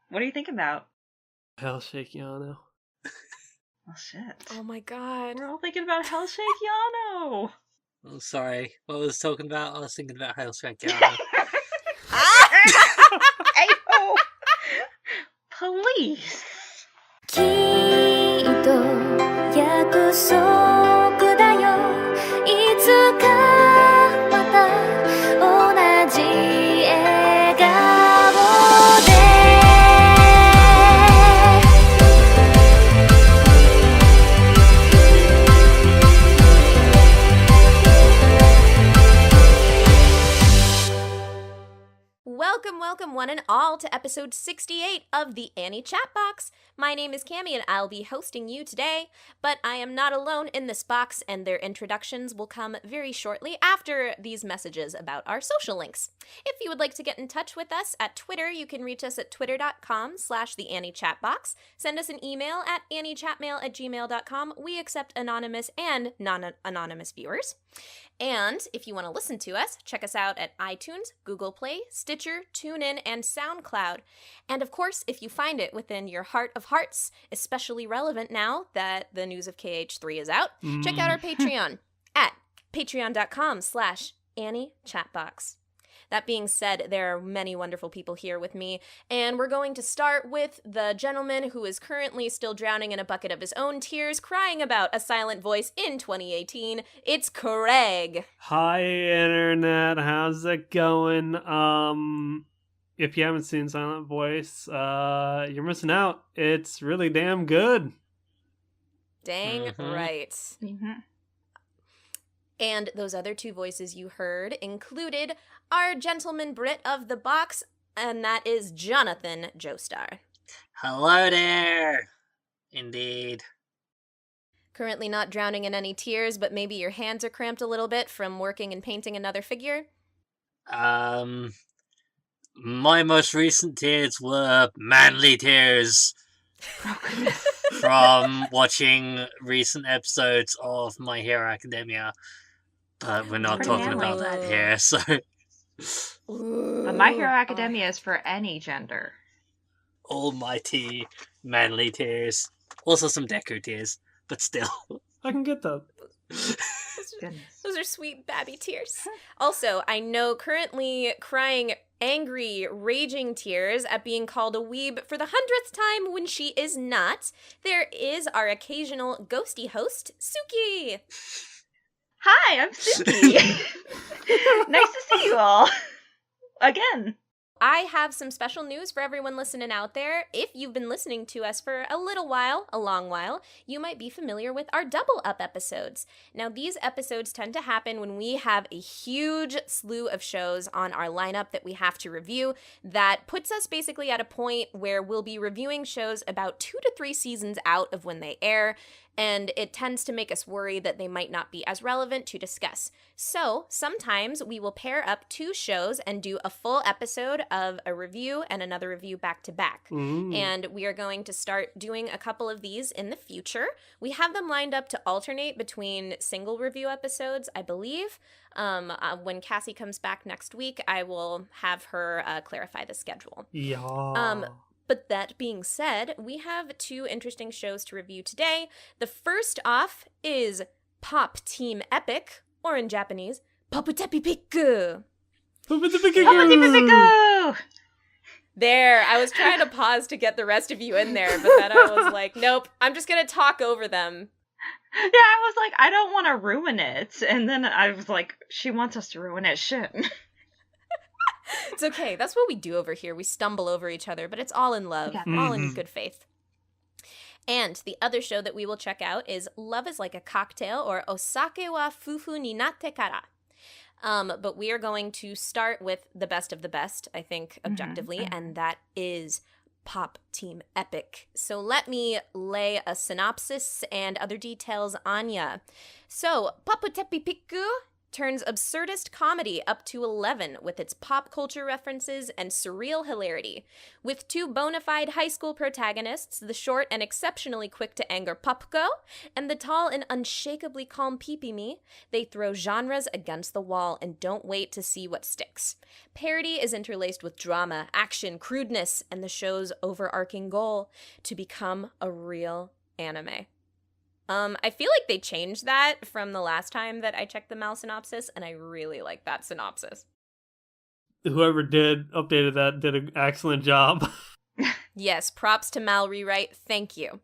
What are you thinking about? Hell Shake Yano. Oh, shit. Oh my god. We're all thinking about Hell Shake Yano. Oh, sorry. What was I talking about? I was thinking about Hail Strike Yano. Ayo! Police! きっと約束だよいつかまた同じ笑顔で Welcome one and all to episode 68 of the Annie Chat Box. My name is Cammie and I'll be hosting you today, but I am not alone in this box and their introductions will come very shortly after these messages about our social links. If you would like to get in touch with us at Twitter, you can reach us at twitter.com/theanniechatbox. Send us an email at anniechatmail@gmail.com. We accept anonymous and non-anonymous viewers. And if you want to listen to us, check us out at iTunes, Google Play, Stitcher, TuneIn, and SoundCloud. And of course, if you find it within your heart of hearts, especially relevant now that the news of KH3 is out, check out our Patreon at patreon.com/AnnieChatbox. That being said, there are many wonderful people here with me, and we're going to start with the gentleman who is currently still drowning in a bucket of his own tears, crying about a silent voice in 2018. It's Craig. Hi, Internet. How's it going? If you haven't seen Silent Voice, you're missing out. It's really damn good. Dang right. Mm-hmm. And those other two voices you heard included our gentleman Brit of the box, and that is Jonathan Joestar. Hello there! Indeed. Currently not drowning in any tears, but maybe your hands are cramped a little bit from working and painting another figure? My most recent tears were manly tears from watching recent episodes of My Hero Academia. But we're not Pretty talking manly. about that here, so... My Hero Academia is for any gender. Almighty manly tears. Also some Deku tears, but still. I can get that. Goodness. Those are sweet babby tears. Also, I know currently crying angry, raging tears at being called a weeb for the 100th time when she is not. There is our occasional ghosty host, Suki. Hi, I'm Suki. Nice to see you all. Again. I have some special news for everyone listening out there. If you've been listening to us for a little while, a long while, you might be familiar with our Double Up episodes. Now, these episodes tend to happen when we have a huge slew of shows on our lineup that we have to review. That puts us basically at a point where we'll be reviewing shows about 2 to 3 seasons out of when they air, and it tends to make us worry that they might not be as relevant to discuss. So, sometimes we will pair up 2 shows and do a full episode of a review and another review back to back. And we are going to start doing a couple of these in the future. We have them lined up to alternate between single review episodes, I believe. When Cassie comes back next week, I will have her clarify the schedule. Yeah. But that being said, we have 2 interesting shows to review today. The first off is Pop Team Epic, or in Japanese, Paputepi Piku. There, I was trying to pause to get the rest of you in there, but then I was like, nope, I'm just going to talk over them. Yeah, I was like, I don't want to ruin it. And then I was like, she wants us to ruin it. Shit. It's okay. That's what we do over here. We stumble over each other, but it's all in love, all in good faith. And the other show that we will check out is Love is Like a Cocktail, or Osake wa Fuufu ni Natte kara. But we are going to start with the best of the best, I think, objectively, and that is Pop Team Epic. So let me lay a synopsis and other details on ya. So, Paputepi Piku turns absurdist comedy up to 11 with its pop culture references and surreal hilarity. With 2 bona fide high school protagonists, the short and exceptionally quick-to-anger Papuko and the tall and unshakably calm Pipimi, they throw genres against the wall and don't wait to see what sticks. Parody is interlaced with drama, action, crudeness, and the show's overarching goal, to become a real anime. I feel like they changed that from the last time that I checked the Mal synopsis, and I really like that synopsis. Whoever updated that did an excellent job. Yes, props to Mal Rewrite, thank you.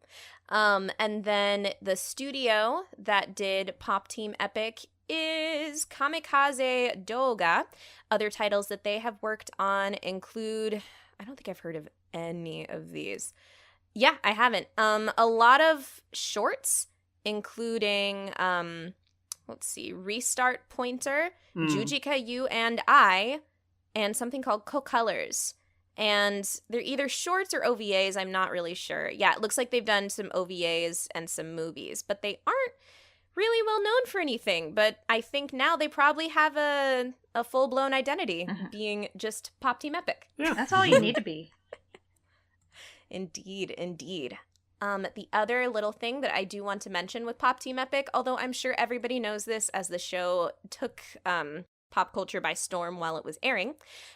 And then the studio that did Pop Team Epic is Kamikaze Doga. Other titles that they have worked on include, I don't think I've heard of any of these. Yeah, I haven't. A lot of shorts, including, Restart Pointer, Jujika You and I, and something called Co-Colors. And they're either shorts or OVAs, I'm not really sure. Yeah, it looks like they've done some OVAs and some movies, but they aren't really well known for anything. But I think now they probably have a full-blown identity, being just Pop Team Epic. Yeah. That's all you need to be. Indeed, indeed. The other little thing that I do want to mention with Pop Team Epic, although I'm sure everybody knows this as the show took pop culture by storm while it was airing,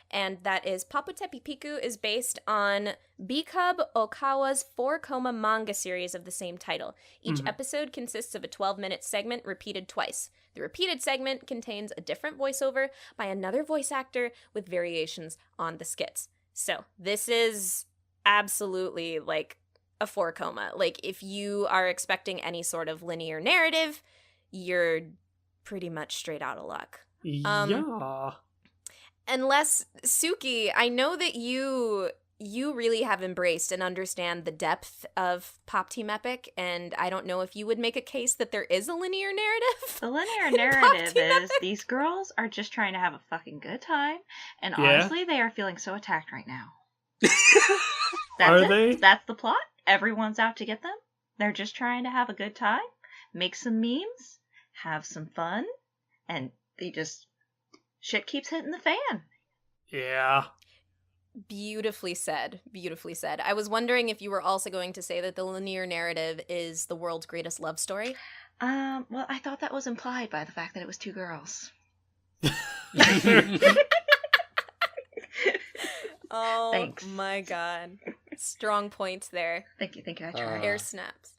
and that is Paputepi Piku is based on Bikub Okawa's 4-koma manga series of the same title. Each episode consists of a 12-minute segment repeated twice. The repeated segment contains a different voiceover by another voice actor with variations on the skits. So this is absolutely like a 4-koma. Like, if you are expecting any sort of linear narrative, you're pretty much straight out of luck. Yeah. Unless, Suki, I know that you really have embraced and understand the depth of Pop Team Epic, and I don't know if you would make a case that there is a linear narrative. The linear narrative is these girls are just trying to have a fucking good time, and honestly, they are feeling so attacked right now. Are they? That's the plot. Everyone's out to get them. They're just trying to have a good time, make some memes, have some fun, and shit keeps hitting the fan. Yeah. Beautifully said. Beautifully said. I was wondering if you were also going to say that the linear narrative is the world's greatest love story. Well, I thought that was implied by the fact that it was 2 girls. Oh, thanks. My God. Strong points there. Thank you, I tried. Air snaps.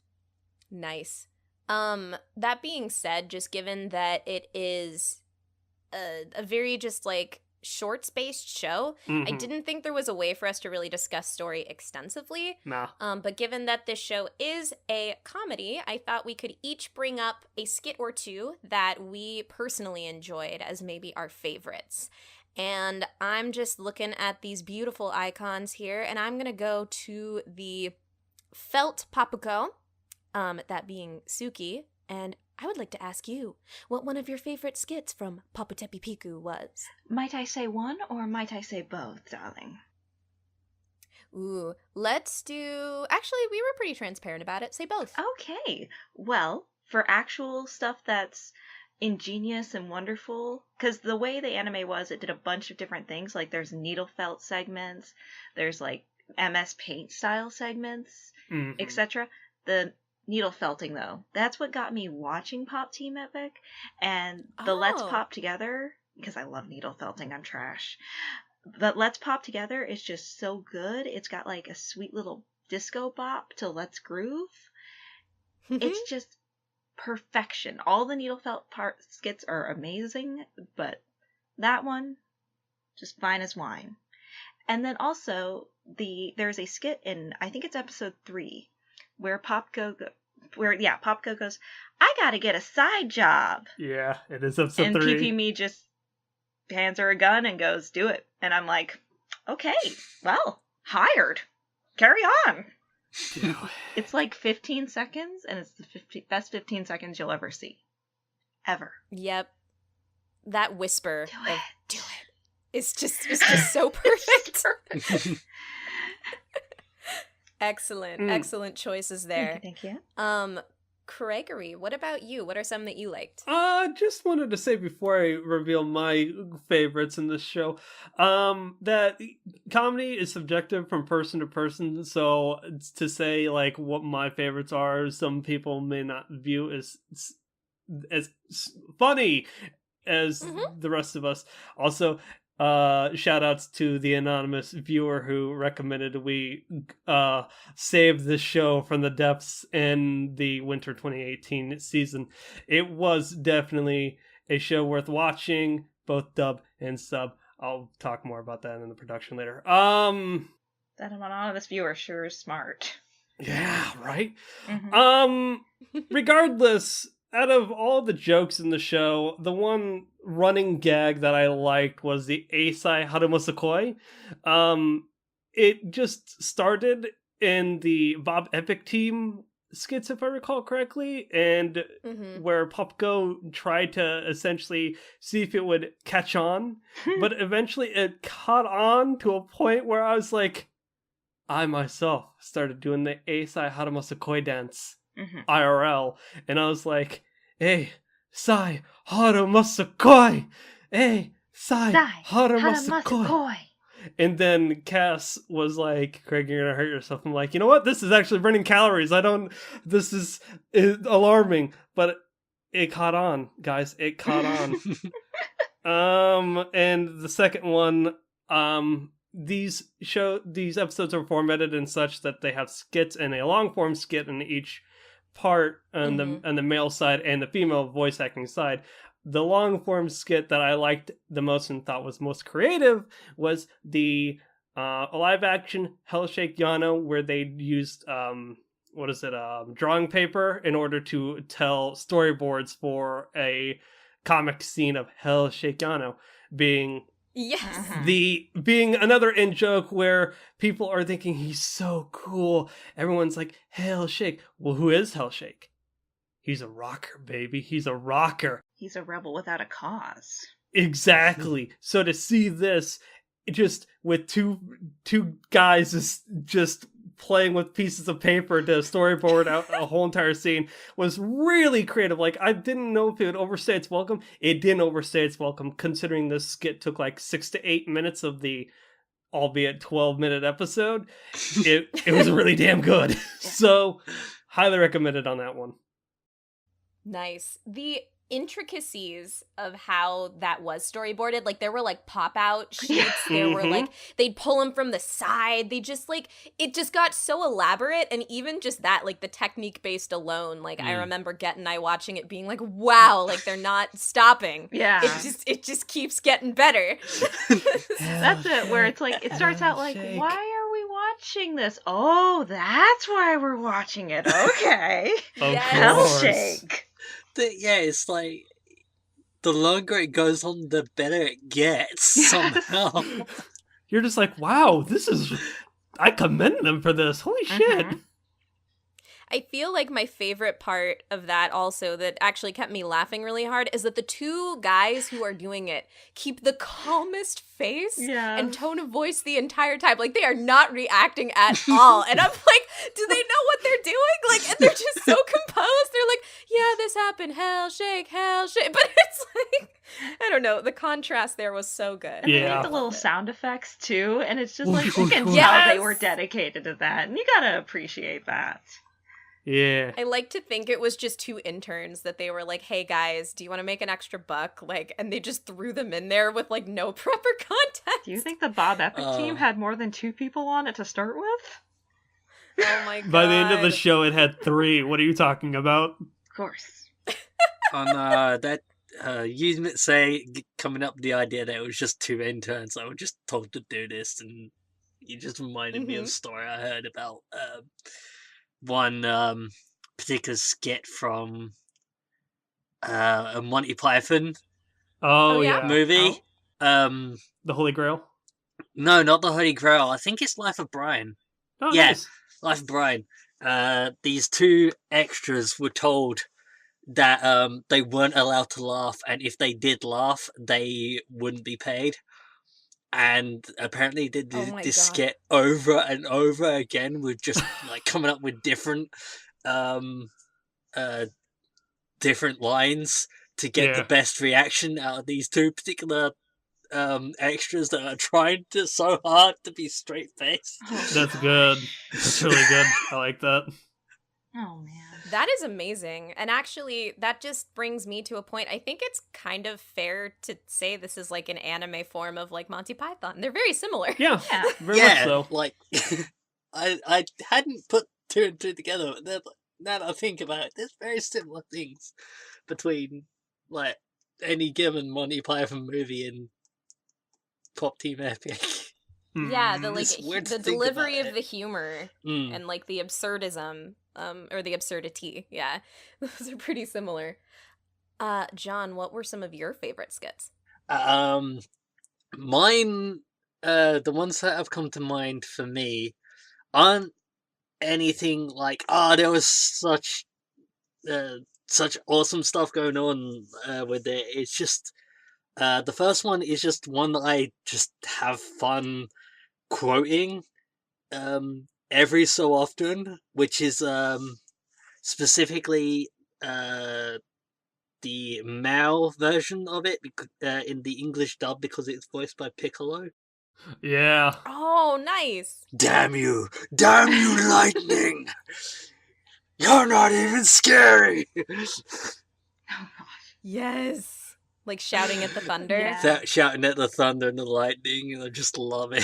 Nice. That being said, just given that it is a very just like shorts-based show, I didn't think there was a way for us to really discuss story extensively. No. But given that this show is a comedy, I thought we could each bring up a skit or two that we personally enjoyed as maybe our favorites. And I'm just looking at these beautiful icons here, and I'm going to go to the felt Papuko, that being Suki, and I would like to ask you what one of your favorite skits from Paputepi Piku was. Might I say one, or might I say both, darling? Ooh, let's do... Actually, we were pretty transparent about it. Say both. Okay. Well, for actual stuff that's ingenious and wonderful, because the way the anime was, it did a bunch of different things. Like, there's needle felt segments, there's like MS Paint style segments, etc. The needle felting, though, that's what got me watching Pop Team Epic, and the Let's Pop Together, because I love needle felting, I'm trash. But Let's Pop Together is just so good. It's got like a sweet little disco bop to Let's Groove. It's just perfection. All the needle felt skits are amazing, but that one, just fine as wine. And then also, there's a skit in, I think it's episode 3, where Popko goes, I gotta get a side job. Yeah, it is episode 3. And PP just hands her a gun and goes, do it. And I'm like, okay, well, hired. Carry on. It's like 15 seconds, and it's the best 15 seconds you'll ever see. Ever. Yep. That whisper of, do it. It's just so perfect. Excellent. Excellent choices there. Thank you. Gregory, what about you? What are some that you liked? Just wanted to say before I reveal my favorites in this show, that comedy is subjective from person to person. So to say like what my favorites are, some people may not view as funny as the rest of us. Also, shout outs to the anonymous viewer who recommended we save this show from the depths in the winter 2018 season. It was definitely a show worth watching, both dub and sub. I'll talk more about that in the production later. That anonymous viewer sure is smart. Yeah, right? Regardless, out of all the jokes in the show, the one running gag that I liked was the Eisai Harumasukoi. It just started in the Bob Epic Team skits, if I recall correctly, and where Popko tried to essentially see if it would catch on, but eventually it caught on to a point where I was like, I myself started doing the Eisai Harumasukoi dance. IRL, and I was like, "Hey, Sai Harumasukoi! Hey, Sai Harumasukoi!" And then Cass was like, "Craig, you're gonna hurt yourself." I'm like, "You know what? This is actually burning calories. This is alarming." But it caught on, guys. It caught on. And the second one, these episodes are formatted in such that they have skits and a long form skit in each part on the male side and the female voice acting side. The long form skit that I liked the most and thought was most creative was the live action Hell Shake Yano, where they used drawing paper in order to tell storyboards for a comic scene of Hell Shake Yano being being another in joke where people are thinking he's so cool. Everyone's like, Hell Shake. Well, who is Hell Shake? He's a rocker, baby. He's a rocker. He's a rebel without a cause. Exactly. So to see this just with two guys just playing with pieces of paper to storyboard out a whole entire scene was really creative. Like, I didn't know if it would overstay its welcome. It didn't overstay its welcome, considering this skit took like 6 to 8 minutes of the albeit 12-minute episode. It was really damn good. So highly recommended on that one. Nice. The intricacies of how that was storyboarded, like there were like pop out sheets, there were like they'd pull them from the side, they just like it just got so elaborate, and even just that, like the technique based alone, like I remember Get and I watching it being like, wow, like they're not stopping. It just keeps getting better. That's it, where it's like it starts out like, why are we watching this? Oh, that's why we're watching it. Okay. Hell Shake. It's like the longer it goes on, the better it gets somehow. You're just like, wow, I commend them for this. Holy shit. I feel like my favorite part of that also that actually kept me laughing really hard is that the two guys who are doing it keep the calmest face and tone of voice the entire time. Like, they are not reacting at all. And I'm like, do they know what they're doing? Like, and they're just so composed. They're like, yeah, this happened. Hell shake, hell shake. But it's like, I don't know. The contrast there was so good. And they made the little sound effects too. And it's just like, you can tell they were dedicated to that. And you gotta appreciate that. Yeah. I like to think it was just two interns that they were like, hey guys, do you want to make an extra buck? Like, and they just threw them in there with like no prep or context. Do you think the Bob Epic team had more than 2 people on it to start with? Oh my god. By the end of the show, it had 3. What are you talking about? Of course. On that, you say coming up with the idea that it was just 2 interns that were just told to do this, and you just reminded me of a story I heard about one particular skit from a Monty Python movie. Oh. The Holy Grail? No, not the Holy Grail. I think it's Life of Brian. Oh, yes, nice. Life of Brian. These 2 extras were told that they weren't allowed to laugh, and if they did laugh, they wouldn't be paid. And apparently did this skit over and over again with just like coming up with different different lines to get the best reaction out of these two particular extras that are trying so hard to be straight faced. That's good. That's really good. I like that. Oh man. That is amazing. And actually, that just brings me to a point. I think it's kind of fair to say this is like an anime form of like Monty Python. They're very similar. Yeah, very much so. Like, I hadn't put two and two together, but now that I think about it, there's very similar things between like any given Monty Python movie and Pop Team Epic. Yeah, the like It's weird to the think delivery about of the humor and like the absurdism, or the absurdity. Yeah, those are pretty similar. John, what were some of your favorite skits? Mine, the ones that have come to mind for me aren't anything like, there was such awesome stuff going on with it. It's just the first one is just one that I just have fun quoting every so often, which is specifically the Mao version of it in the English dub, because it's voiced by Piccolo. Yeah. Oh, nice. Damn you, lightning! You're not even scary! Oh gosh. Yes. Like shouting at the thunder. Yeah. Shouting at the thunder and the lightning, and I just love it.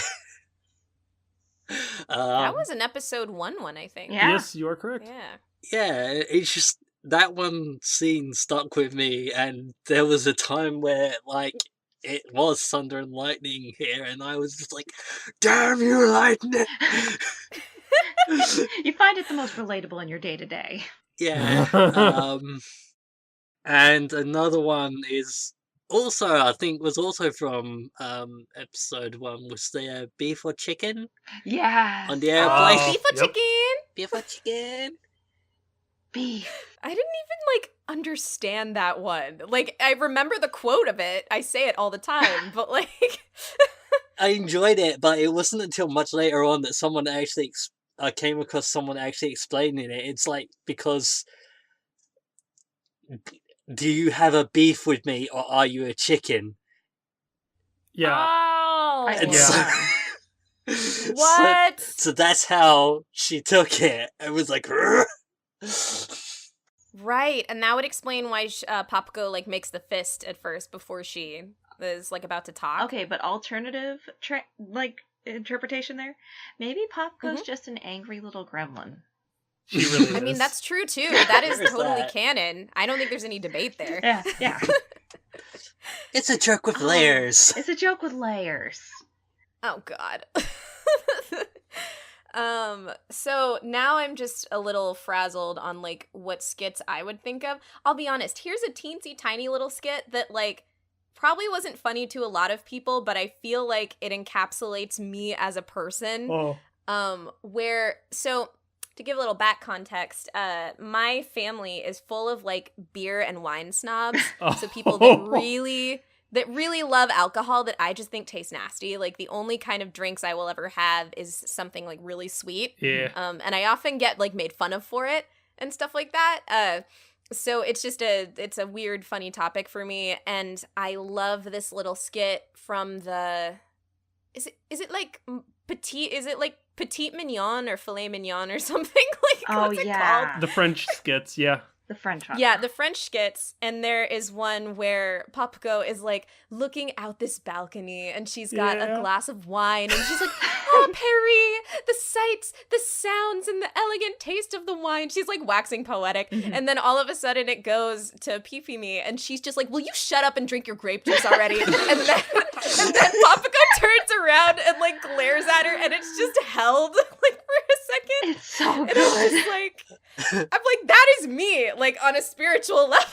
That was an episode 1, I think. Yeah. Yes, you are correct. Yeah. Yeah, it's just that one scene stuck with me, and there was a time where like it was thunder and lightning here, and I was just like, "Damn you, lightning!" You find it the most relatable in your day to day. Yeah. And another one is also, I think, was also from episode 1, was the beef or chicken Yeah. on the airplane. Beef or chicken? Beef or chicken. Beef. I didn't even like understand that one. Like, I remember the quote of it. I say it all the time, but like I enjoyed it, but it wasn't until much later on that someone actually came across someone actually explaining it. It's like, because do you have a beef with me, or are you a chicken? Yeah. Oh. I- And Yeah. What? So that's how she took it. It was like, Right, and that would explain why Papago like makes the fist at first before she is like about to talk. Okay, but alternative interpretation there. Maybe Popco's just an angry little gremlin. She really is. I mean, that's true too. That is There's totally that. canon. I don't think there's any debate there. Yeah, yeah. it's a joke with Oh, layers. It's a joke with layers. Oh god. So now I'm just a little frazzled on like what skits I would think of. I'll be honest, here's a teensy tiny little skit that like probably wasn't funny to a lot of people, but I feel like it encapsulates me as a person. So to give a little back context, my family is full of like beer and wine snobs. So people that really love alcohol that I just think taste nasty. Like the only kind of drinks I will ever have is something like really sweet. Yeah. And I often get like made fun of for it and stuff like that. So it's just it's a weird, funny topic for me. And I love this little skit from is it like Petite Mignon or Filet Mignon or something? Like, what's it called? The French skits, yeah. The French one. Yeah, the French skits, and there is one where Papago is like looking out this balcony, and she's got a glass of wine, and she's like, "Oh, Paris, the sights, the sounds, and the elegant taste of the wine." She's like waxing poetic, and then all of a sudden it goes to Pipimi, and she's just like, "Will you shut up and drink your grape juice already?" and then Papago turns around and like glares at her, and it's just held like for a second. It's so And good. I'm just like, that is me, like on a spiritual level.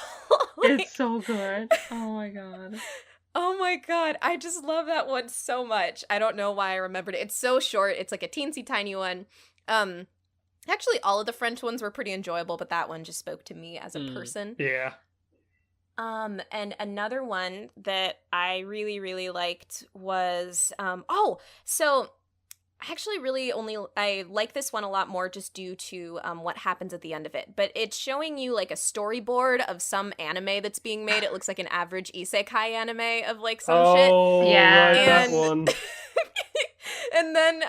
Like, It's so good. Oh my god. oh my god, I just love that one so much. I don't know why I remembered it. It's so short. It's like a teensy tiny one. Actually, all of the French ones were pretty enjoyable, but that one just spoke to me as a person. Yeah. And another one that I really, really liked was, so actually really I like this one a lot more just due to what happens at the end of it. But it's showing you like a storyboard of some anime that's being made. It looks like an average isekai anime of like some shit. Oh, Yeah. right, that And- one. And then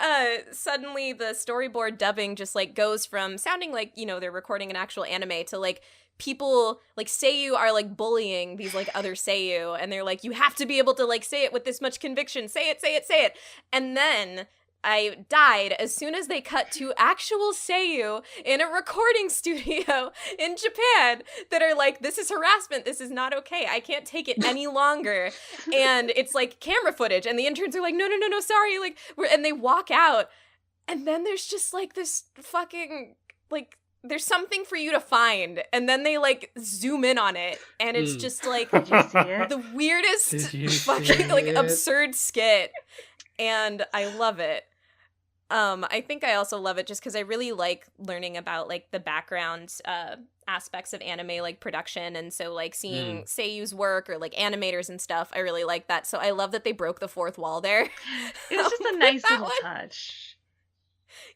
suddenly the storyboard dubbing just like goes from sounding like, you know, they're recording an actual anime to like people like Seiyu are like bullying these like other Seiyu, and they're like, you have to be able to like say it with this much conviction. Say it, say it, say it. And then I died as soon as they cut to actual Seiyu in a recording studio in Japan that are like, this is harassment. This is not okay. I can't take it any longer. And it's like camera footage. And the interns are like, no, sorry. Like, and they walk out. And then there's just like this fucking, like, there's something for you to find. And then they like zoom in on it. And it's just like Did you see it? the weirdest Did you fucking like see it? absurd skit. And I love it. I think I also love it just because I really like learning about like the background aspects of anime like production, and so like seeing Seiyu's work or like animators and stuff, I really like that. So I love that they broke the fourth wall there. It's just a nice That little one. touch.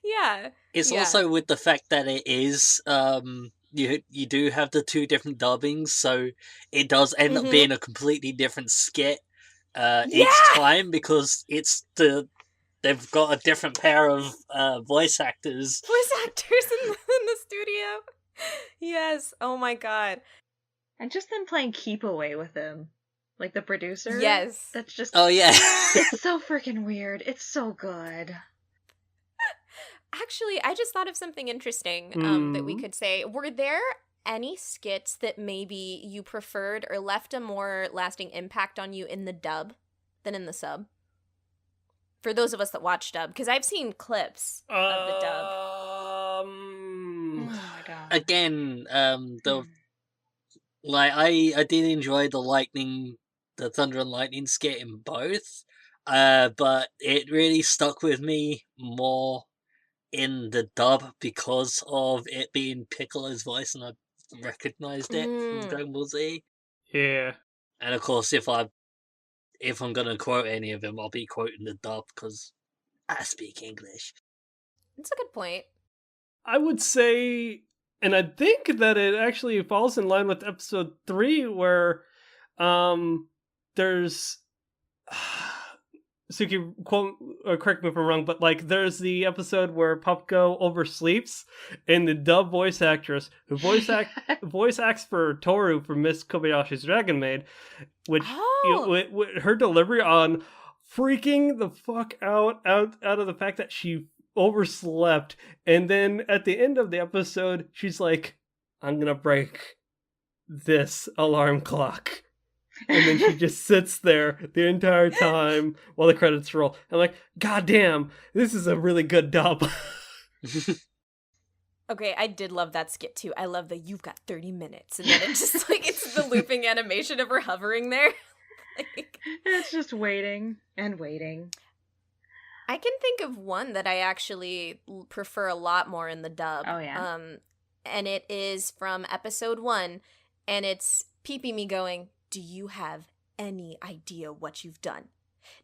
Yeah. It's Yeah. also with the fact that it is you do have the two different dubbings, so it does end up Mhm. being a completely different skit Yeah! each time, because they've got a different pair of voice actors. Voice actors in the studio. Yes. Oh my god. And just them playing keep away with him. Like the producer. Yes. That's just Oh yeah. it's so freaking weird. It's so good. Actually, I just thought of something interesting that we could say. Were there any skits that maybe you preferred or left a more lasting impact on you in the dub than in the sub? For those of us that watch dub, because I've seen clips of the dub. Oh my god. Again, I did enjoy the Thunder and Lightning skit in both, but it really stuck with me more in the dub because of it being Piccolo's voice, and I recognized it from Dragon Ball Z. Yeah. And of course, if I'm gonna quote any of them, I'll be quoting the dub because I speak English. That's a good point. I would say, and I think that it actually falls in line with episode 3, where there's Suki, quote or correct me if I'm wrong, but like there's the episode where Papuko oversleeps, and the dub voice actress who voice acts for Toru from Miss Kobayashi's Dragon Maid, which her delivery on freaking the fuck out of the fact that she overslept, and then at the end of the episode she's like, I'm gonna break this alarm clock. And then she just sits there the entire time while the credits roll. I'm like, God damn, this is a really good dub. Okay, I did love that skit too. I love that you've got 30 minutes. And then it's just like, it's the looping animation of her hovering there. Like, It's just waiting and waiting. I can think of one that I actually prefer a lot more in the dub. Oh, yeah? And it is from episode 1. And it's Pee-Pee Me going, do you have any idea what you've done?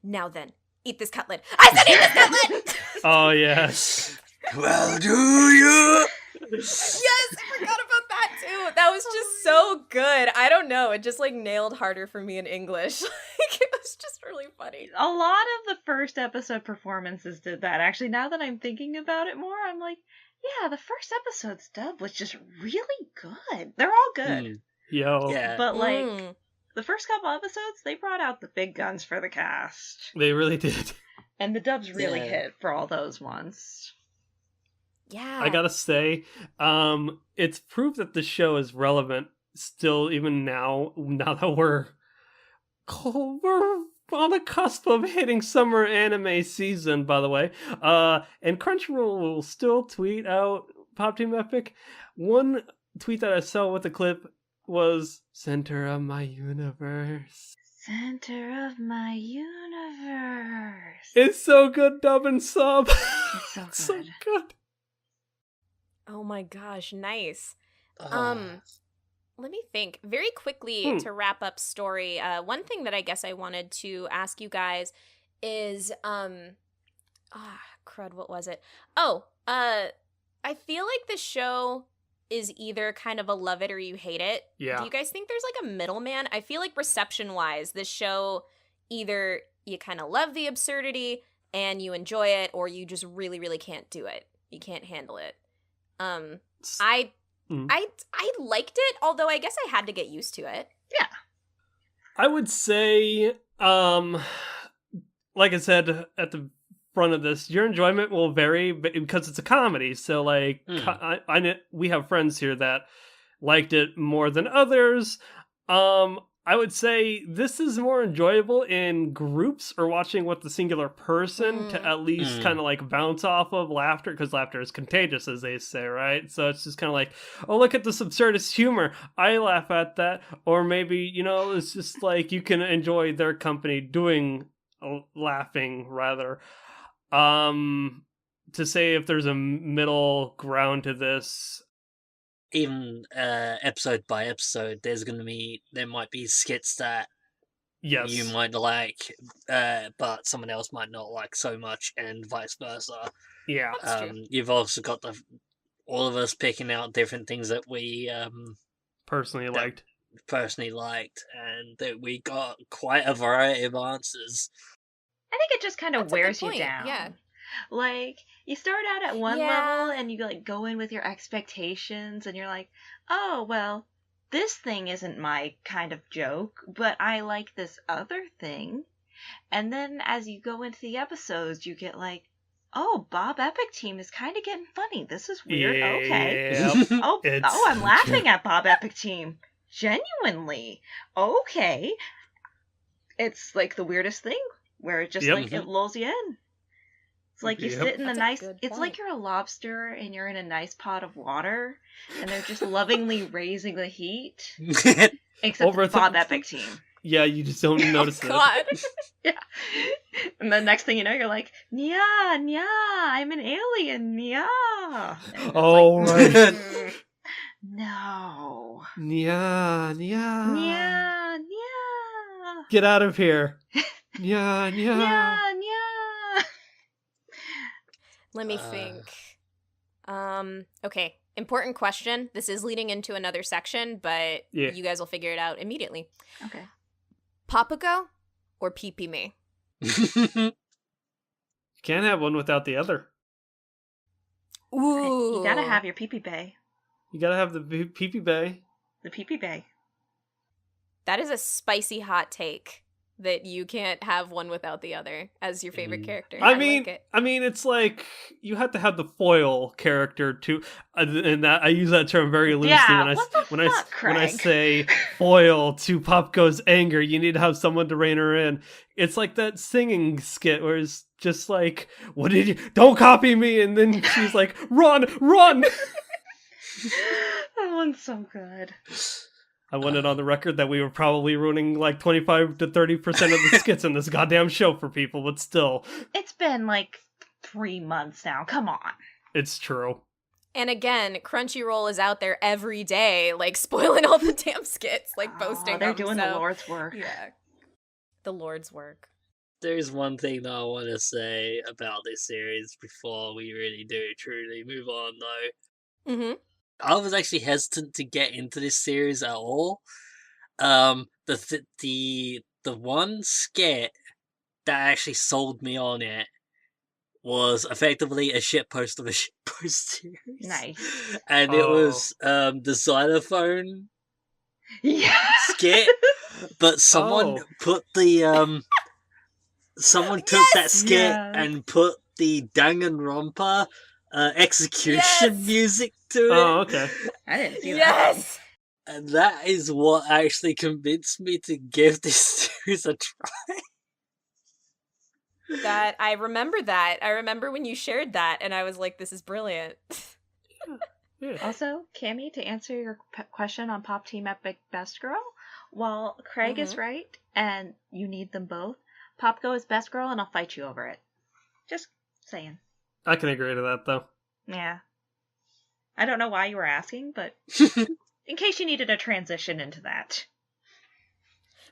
Now then, eat this cutlet. I said eat this cutlet! Oh, yes. Well, do you? Yes, I forgot about that too. That was just so good. I don't know. It just like nailed harder for me in English. Like it was just really funny. A lot of the first episode performances did that. Actually, now that I'm thinking about it more, I'm like, yeah, the first episode's dub was just really good. They're all good. Yo. Yeah. But like, the first couple episodes, they brought out the big guns for the cast. They really did. And the dubs really Yeah. hit for all those ones. Yeah. I gotta say, it's proof that the show is relevant still, even now that we're on the cusp of hitting summer anime season, by the way. And Crunchyroll will still tweet out Pop Team Epic. One tweet that I saw with the clip was center of my universe. Center of my universe. It's so good, dub and sub. It's so good. So good. Oh my gosh, nice. Ah. Let me think very quickly to wrap up story. One thing that I guess I wanted to ask you guys is, crud, what was it? Oh, I feel like the show is either kind of a love it or you hate it. Yeah. Do you guys think there's like a middleman? I feel like reception-wise, this show, either you kind of love the absurdity and you enjoy it, or you just really, really can't do it. You can't handle it. I liked it, although I guess I had to get used to it. Yeah. I would say, like I said at the front of this, your enjoyment will vary because it's a comedy. So, like, we have friends here that liked it more than others. I would say this is more enjoyable in groups or watching with the singular person to at least kind of like bounce off of laughter, because laughter is contagious, as they say, right? So it's just kind of like, oh, look at this absurdist humor. I laugh at that. Or maybe, you know, it's just like you can enjoy their company doing laughing rather. To say if there's a middle ground to this, even episode by episode, there might be skits that you might like, but someone else might not like so much, and vice versa. Yeah, that's true. You've also got all of us picking out different things that we personally liked, and that we got quite a variety of answers. I think it just kind of That's wears a good you point, down. yeah. Like, you start out at one level and you like go in with your expectations and you're like, oh, well, this thing isn't my kind of joke, but I like this other thing. And then as you go into the episodes, you get like, oh, Bob Epic Team is kind of getting funny. This is weird. Okay. Oh, I'm laughing at Bob Epic Team. Genuinely. Okay. It's like the weirdest thing where it just like it lulls you in. It's like you sit in it's like you're a lobster and you're in a nice pot of water and they're just lovingly raising the heat. Except it's Bob Epic Team. Yeah, you just don't notice it. God. Yeah. And the next thing you know, you're like, Nya, Nya, I'm an alien, Nya. Oh, like, right. No. Nya, Nya. Nya, Nya. Get out of here. Nya, Nya. Nya, Nya. Let me think. Okay. Important question. This is leading into another section, but you guys will figure it out immediately. Okay. Papago or Pee-Pee Me? Can't have one without the other. Ooh. You gotta have your Pee-Pee Bay. You gotta have the Pee-Pee Bay. The Pee-Pee Bay. That is a spicy hot take. That you can't have one without the other as your favorite character. I mean, it's like you have to have the foil character too, and that I use that term very loosely when I say foil to Popco's anger. You need to have someone to rein her in. It's like that singing skit where it's just like, "What did you? Don't copy me!" And then she's like, "Run, run!" That one's so good. I want it on the record that we were probably ruining like 25 to 30% of the skits in this goddamn show for people, but still. It's been like 3 months now. Come on. It's true. And again, Crunchyroll is out there every day, like spoiling all the damn skits, like boasting. They're doing the Lord's work. Yeah. The Lord's work. There's one thing that I want to say about this series before we really do truly move on, though. Mm-hmm. I was actually hesitant to get into this series at all. The one skit that actually sold me on it was effectively a shitpost of a shitpost series. Nice. And it was the xylophone skit, but someone put the someone took that skit and put the Danganronpa execution music to it. Oh, okay. I didn't see that. Yes! And that is what actually convinced me to give this series a try. I remember that. I remember when you shared that, and I was like, this is brilliant. Yeah. Also, Cammie, to answer your question on Pop Team Epic Best Girl, while Craig is right, and you need them both, Popco is Best Girl, and I'll fight you over it. Just saying. I can agree to that, though. Yeah. I don't know why you were asking, but in case you needed a transition into that.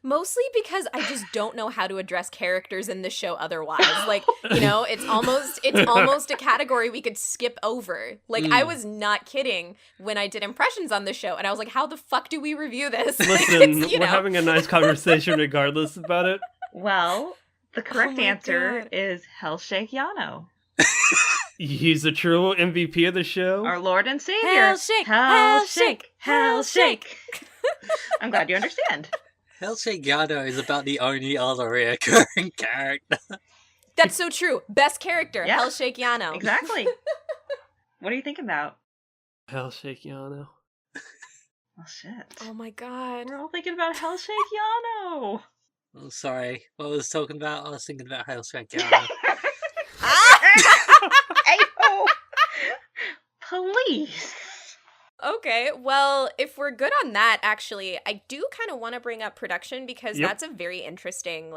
Mostly because I just don't know how to address characters in this show otherwise. Like, it's almost a category we could skip over. Like, I was not kidding when I did impressions on the show, and I was like, how the fuck do we review this? Listen, we're having a nice conversation regardless about it. Well, the correct answer God. is Hellshake Yano. He's the true MVP of the show. Our Lord and Savior. Hellshake, Hellshake, Hellshake. I'm glad you understand. Hellshake Yano is about the only other reoccurring character. That's so true. Best character, Yeah. Hellshake Yano. Exactly. What are you thinking about? Hellshake Yano. Oh, shit. Oh my god. We're all thinking about Hellshake Yano. Oh, sorry. What I was talking about? I was thinking about Hellshake Yano. Ayo! Police. Okay, well, if we're good on that, actually, I do kind of want to bring up production because that's a very interesting,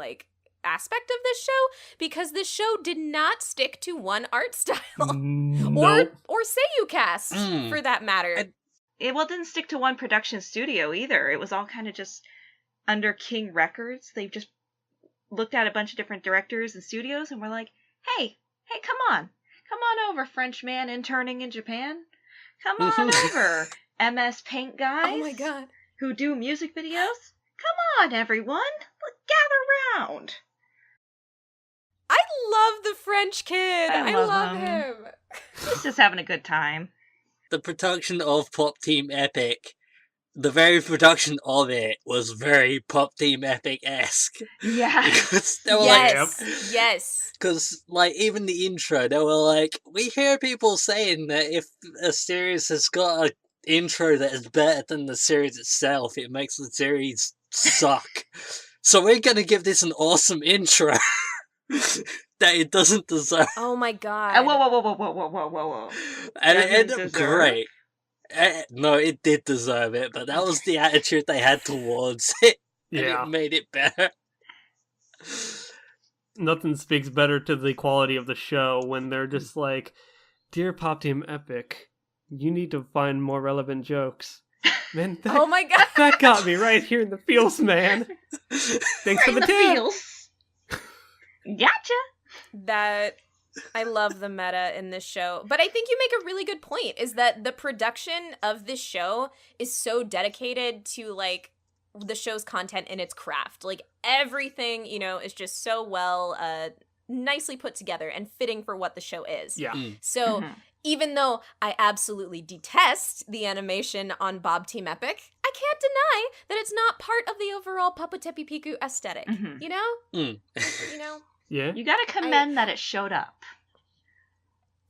aspect of this show, because this show did not stick to one art style. Nope. Or Seiyu cast, for that matter. It didn't stick to one production studio either. It was all kind of just under King Records. They've just looked at a bunch of different directors and studios and were like, hey, come on over, French man interning in Japan. Come on over, MS Paint guys. Oh my god. Who do music videos. Come on, everyone. Gather round. I love the French kid. I I love love him. him. He's just having a good time. The production of Pop Team Epic, the very production of it was very Pop Team Epic-esque. Yeah. Because they were Yes. Because, even the intro, they were like, we hear people saying that if a series has got an intro that is better than the series itself, it makes the series suck. So we're gonna give this an awesome intro that it doesn't deserve. Oh my god. Whoa. And it Doesn't ended up deserve? great. No, it did deserve it, but that was the attitude they had towards it. And it made it better. Nothing speaks better to the quality of the show when they're just like, Dear Pop Team Epic, you need to find more relevant jokes. Man, Oh my god. that got me right here in the feels, man. Thanks for the tip. feels. Gotcha. That I love the meta in this show. But I think you make a really good point, is that the production of this show is so dedicated to the show's content and its craft. Everything, is just so well nicely put together and fitting for what the show is. Yeah. So even though I absolutely detest the animation on Bob Team Epic, I can't deny that it's not part of the overall Paputepi Piku aesthetic. You know? You know? Yeah. You gotta commend that it showed up.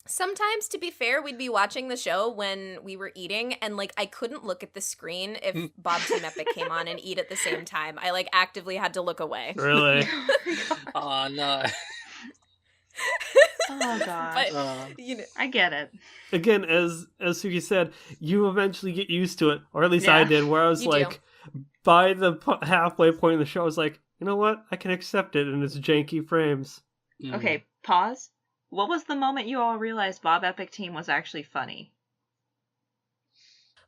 Sometimes, to be fair, we'd be watching the show when we were eating, and I couldn't look at the screen if Bob Team Epic came on and eat at the same time. I actively had to look away. Really? Oh, no. Oh gosh. But I get it. Again, as Suki said, you eventually get used to it, or at least I did, where I was You like, by the halfway point in the show, I was like, you know what? I can accept it in its janky frames. Okay, pause. What was the moment you all realized Bob Epic Team was actually funny?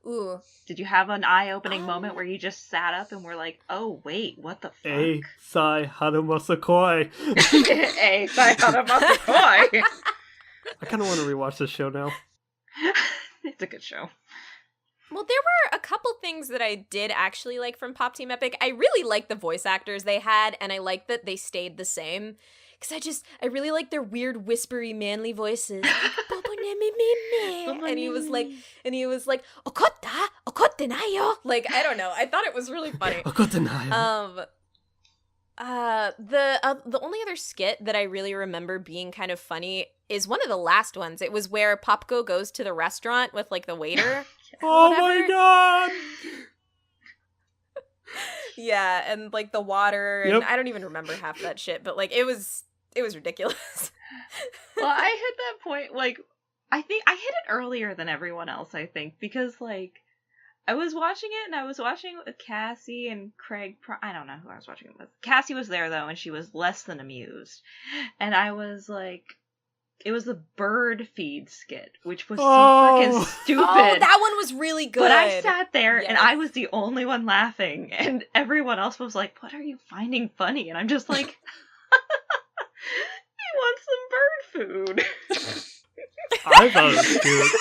Ooh. Did you have an eye-opening moment where you just sat up and were like, oh, wait, what the fuck? Sai Harumasakoi. Sayonara. I kind of want to rewatch this show now. It's a good show. Well, there were a couple things that I did actually like from Pop Team Epic. I really liked the voice actors they had, and I liked that they stayed the same. Because I really like their weird, whispery, manly voices. And he was like, Okotta? Okotte nayo? I don't know. I thought it was really funny. Okotte nayo. The only other skit that I really remember being kind of funny is one of the last ones. It was where Popko goes to the restaurant with the waiter. Oh my god! Yeah, and the water, and I don't even remember half that shit, but it was ridiculous. Well, I hit that point, I think I hit it earlier than everyone else, I think, because, I was watching it, and I was watching it with Cassie and Craig. I don't know who I was watching it with. Cassie was there, though, and she was less than amused. And I was like, It was the bird feed skit, which was so Oh. freaking stupid. Oh, that one was really good. But I sat there and Yes. I was the only one laughing, and everyone else was like, "What are you finding funny?" And I'm just like, "He wants some bird food." I thought it was cute.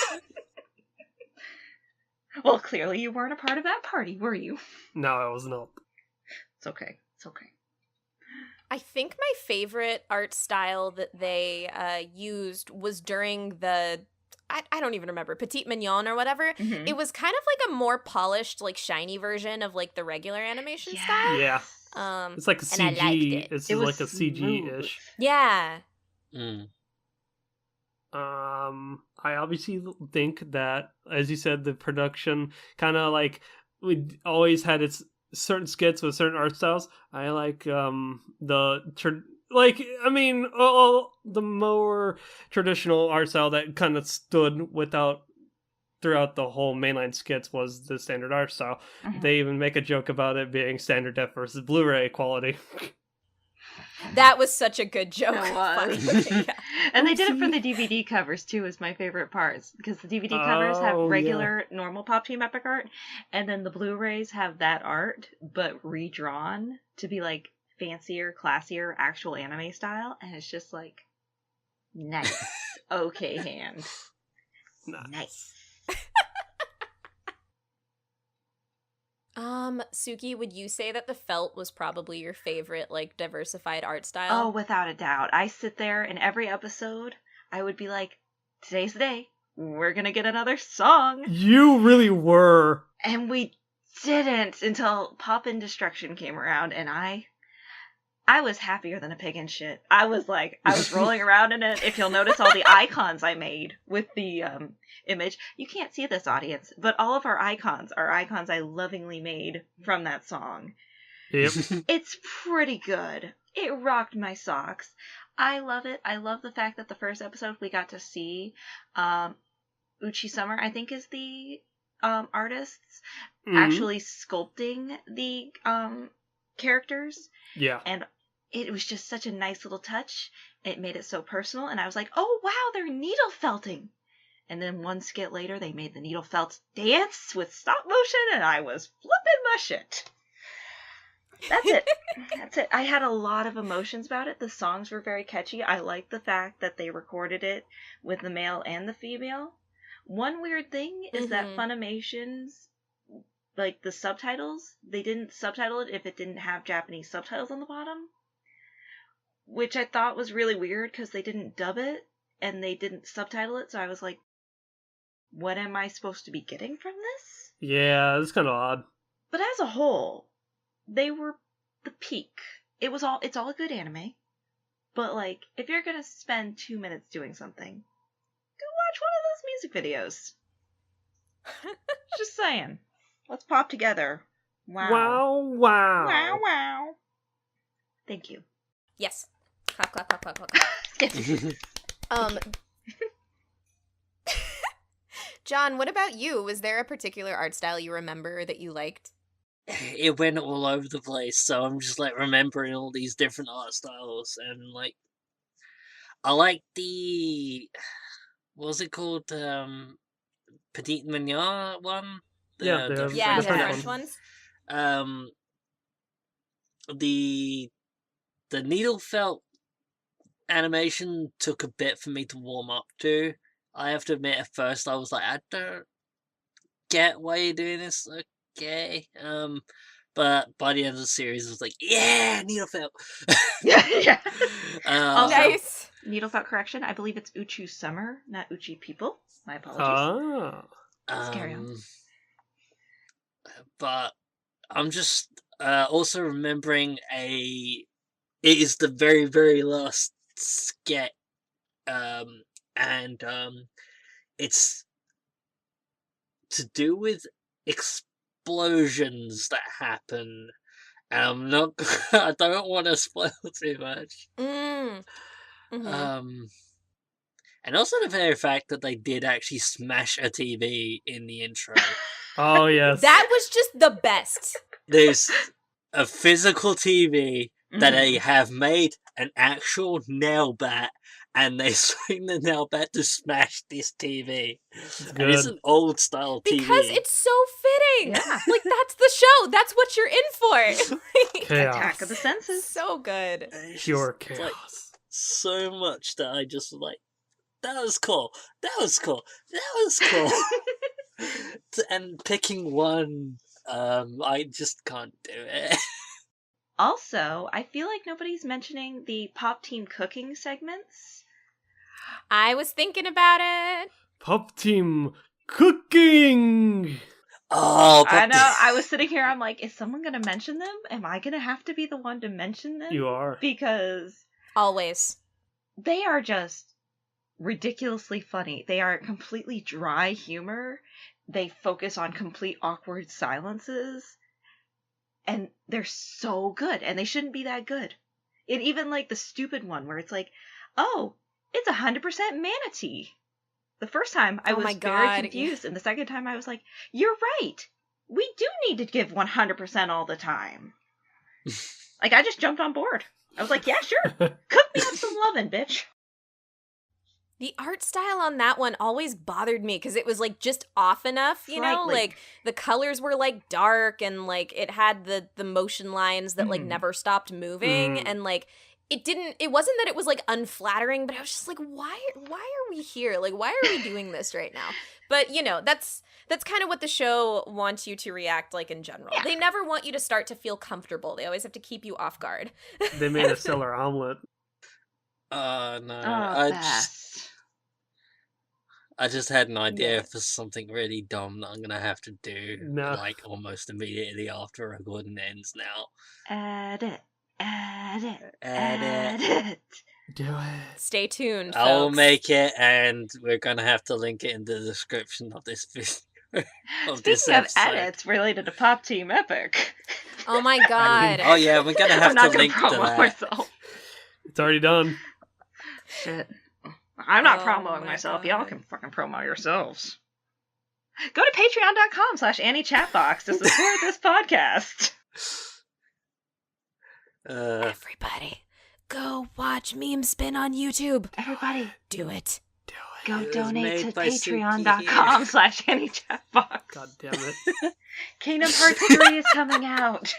Well, clearly you weren't a part of that party, were you? No, I was not. It's okay. It's okay. I think my favorite art style that they used was during the, I don't even remember, Petite Mignon or whatever. Mhm. It was kind of like a more polished, like shiny version of like the regular animation style. Yeah. It's like a And I liked CG. it. It's It was like a CG-ish. Yeah. Mm. I obviously think that, as you said, the production kind of like we always had its certain skits with certain art styles. I like the more traditional art style that kind of stood throughout the whole mainline skits was the standard art style. Mhm. They even make a joke about it being standard def versus Blu-ray quality. That was such a good joke. It was. Fuck. Yeah. And they did it for the DVD covers too, is my favorite parts. Because the DVD covers have Oh, regular, normal Pop Team Epic art, and then the Blu-rays have that art, but redrawn to be like fancier, classier, actual anime style, and it's just like, nice. Okay, hand. Nice. Suki, would you say that the felt was probably your favorite, like, diversified art Oh, style? without a doubt. I sit there in every episode, I would be like, today's the day. We're gonna get another song. You really were. And we didn't until Pop-In Destruction came around, and I was happier than a pig in shit. I was rolling around in it. If you'll notice all the icons I made with the image, you can't see this, audience, but all of our icons are icons I lovingly made from that song. Yep. It's pretty good. It rocked my socks. I love it. I love the fact that the first episode we got to see Uchi Summer, I think is the artists, actually sculpting the characters. Yeah. And it was just such a nice little touch. It made it so personal, and I was like, oh wow, they're needle felting. And then one skit later, they made the needle felt dance with stop motion, and I was flipping my shit. That's it. That's it. I had a lot of emotions about it. The songs were very catchy. I like the fact that they recorded it with the male and the female. One weird thing is that Funimation's, like, the subtitles, they didn't subtitle it if it didn't have Japanese subtitles on the bottom, which I thought was really weird because they didn't dub it and they didn't subtitle it, so I was like, what am I supposed to be getting from this? Yeah, it's kind of odd. But as a whole, they were the peak. It's all a good anime, but like, if you're gonna spend 2 minutes doing something, go watch one of those music videos. Just saying. Let's pop together. Wow. Wow, wow. Wow, wow. Thank you. Yes. Clap, clap, clap, clap, clap, clap. John, what about you? Was there a particular art style you remember that you liked? It went all over the place, so I'm just like remembering all these different art styles, and like I like the what was it called? Petite Mignon one? Yeah, the Yeah, the French French one. ones. The needle felt animation took a bit for me to warm up to. I have to admit, at first I was like, I don't get why you're doing this. Okay, but by the end of the series, I was like, yeah, needle felt. Yeah. Also, Nice. needle felt correction. I believe it's Uchu Summer, not Uchi People. My apologies. Let's carry on. But I'm just also remembering it is the very, very last skit, and it's to do with explosions that happen. And I'm not. I don't want to spoil too much. And also the very fact that they did actually smash a TV in the intro. Oh, yes. That was just the best. There's a physical TV that they have made an actual nail bat and they saying they're now about to smash this TV. It's And it's good. an old style TV. Because it's so fitting. Yeah. Like, that's the show. That's what you're in for. Chaos. Attack of the senses. So good. And it's Pure just, like, chaos. so much that I just was like, that was cool. That was cool. That was cool. And picking one, I just can't do it. Also, I feel like nobody's mentioning the Pop Team cooking segments. I was thinking about it. Pop Team cooking. Oh, but I know. I was sitting here. I'm like, is someone going to mention them? Am I going to have to be the one to mention them? You are. Because Always. they are just ridiculously funny. They are completely dry humor. They focus on complete awkward silences. And they're so good. And they shouldn't be that good. And even like the stupid one where it's like, oh, it's 100% manatee. The first time I Oh was my very God. confused. And the second time I was like, you're right. We do need to give 100% all the time. Like, I just jumped on board. I was like, yeah, sure. Cook me up some lovin', bitch. The art style on that one always bothered me because it was like just off enough, you know? Slightly. Like the colors were like dark and like it had the motion lines that like Mhm. never stopped moving and like it wasn't that it was like unflattering, but I was just like, why are we here? Like why are we doing this right now? But you know, that's kind of what the show wants you to react like in general. Yeah. They never want you to start to feel comfortable. They always have to keep you off guard. They made a stellar omelet. no. Oh, best. I just had an idea Yeah. for something really dumb that I'm gonna have to do, No. like almost immediately after Recording ends now. Edit. Edit. Edit. Do it. Stay tuned, I'll folks. make it, and we're gonna have to link it in the description of this video. Of this Speaking of episode. edits related to Pop Team Epic. Oh my god. Oh yeah, we're gonna have I'm not to gonna link to promo that. myself. It's already done. Shit. I'm not Oh promoting my myself. God. Y'all can fucking promo yourselves. Go to patreon.com/AnnieChatbox to support this podcast. Everybody, go watch Meme Spin on YouTube. Everybody, Do it. Do it. go It was donate made to by Suki. patreon.com/AnnieChatbox. God damn it. Kingdom Hearts 3 is coming out.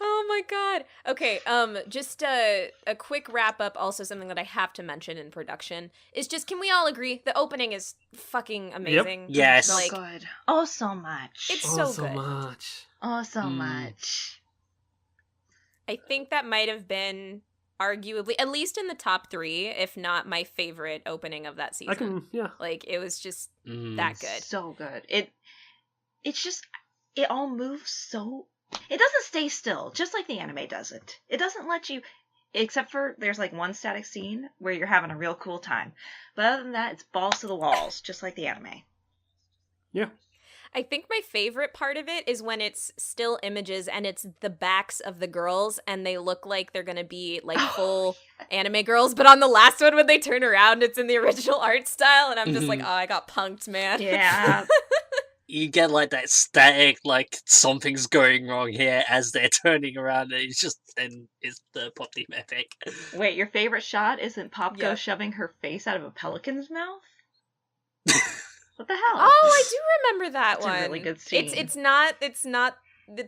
Oh my god. Okay, just a quick wrap up, also something that I have to mention in production, is just, can we all agree the opening is fucking amazing? Yes. So Like, good. Oh, so much. It's Oh, so so good. much. Oh, so Mm. much. I think that might have been arguably, at least in the top 3, if not my favorite opening of that season. I can, yeah. Like, it was just Mm. that good. So good. It's just, it all moves so... It doesn't stay still, just like the anime doesn't. It doesn't let you, except for there's like one static scene where you're having a real cool time. But other than that, it's balls to the walls, just like the anime. Yeah. I think my favorite part of it is when it's still images and it's the backs of the girls and they look like they're gonna be like full anime girls, but on the last one when they turn around it's in the original art style and I'm just like, oh, I got punked, man. Yeah. You get like that static, like something's going wrong here as they're turning around, and it's the Pop Team Epic. Wait, your favorite shot isn't Popko Yeah. shoving her face out of a pelican's mouth? What the hell? Oh, I do remember that It's a one. really good scene. It's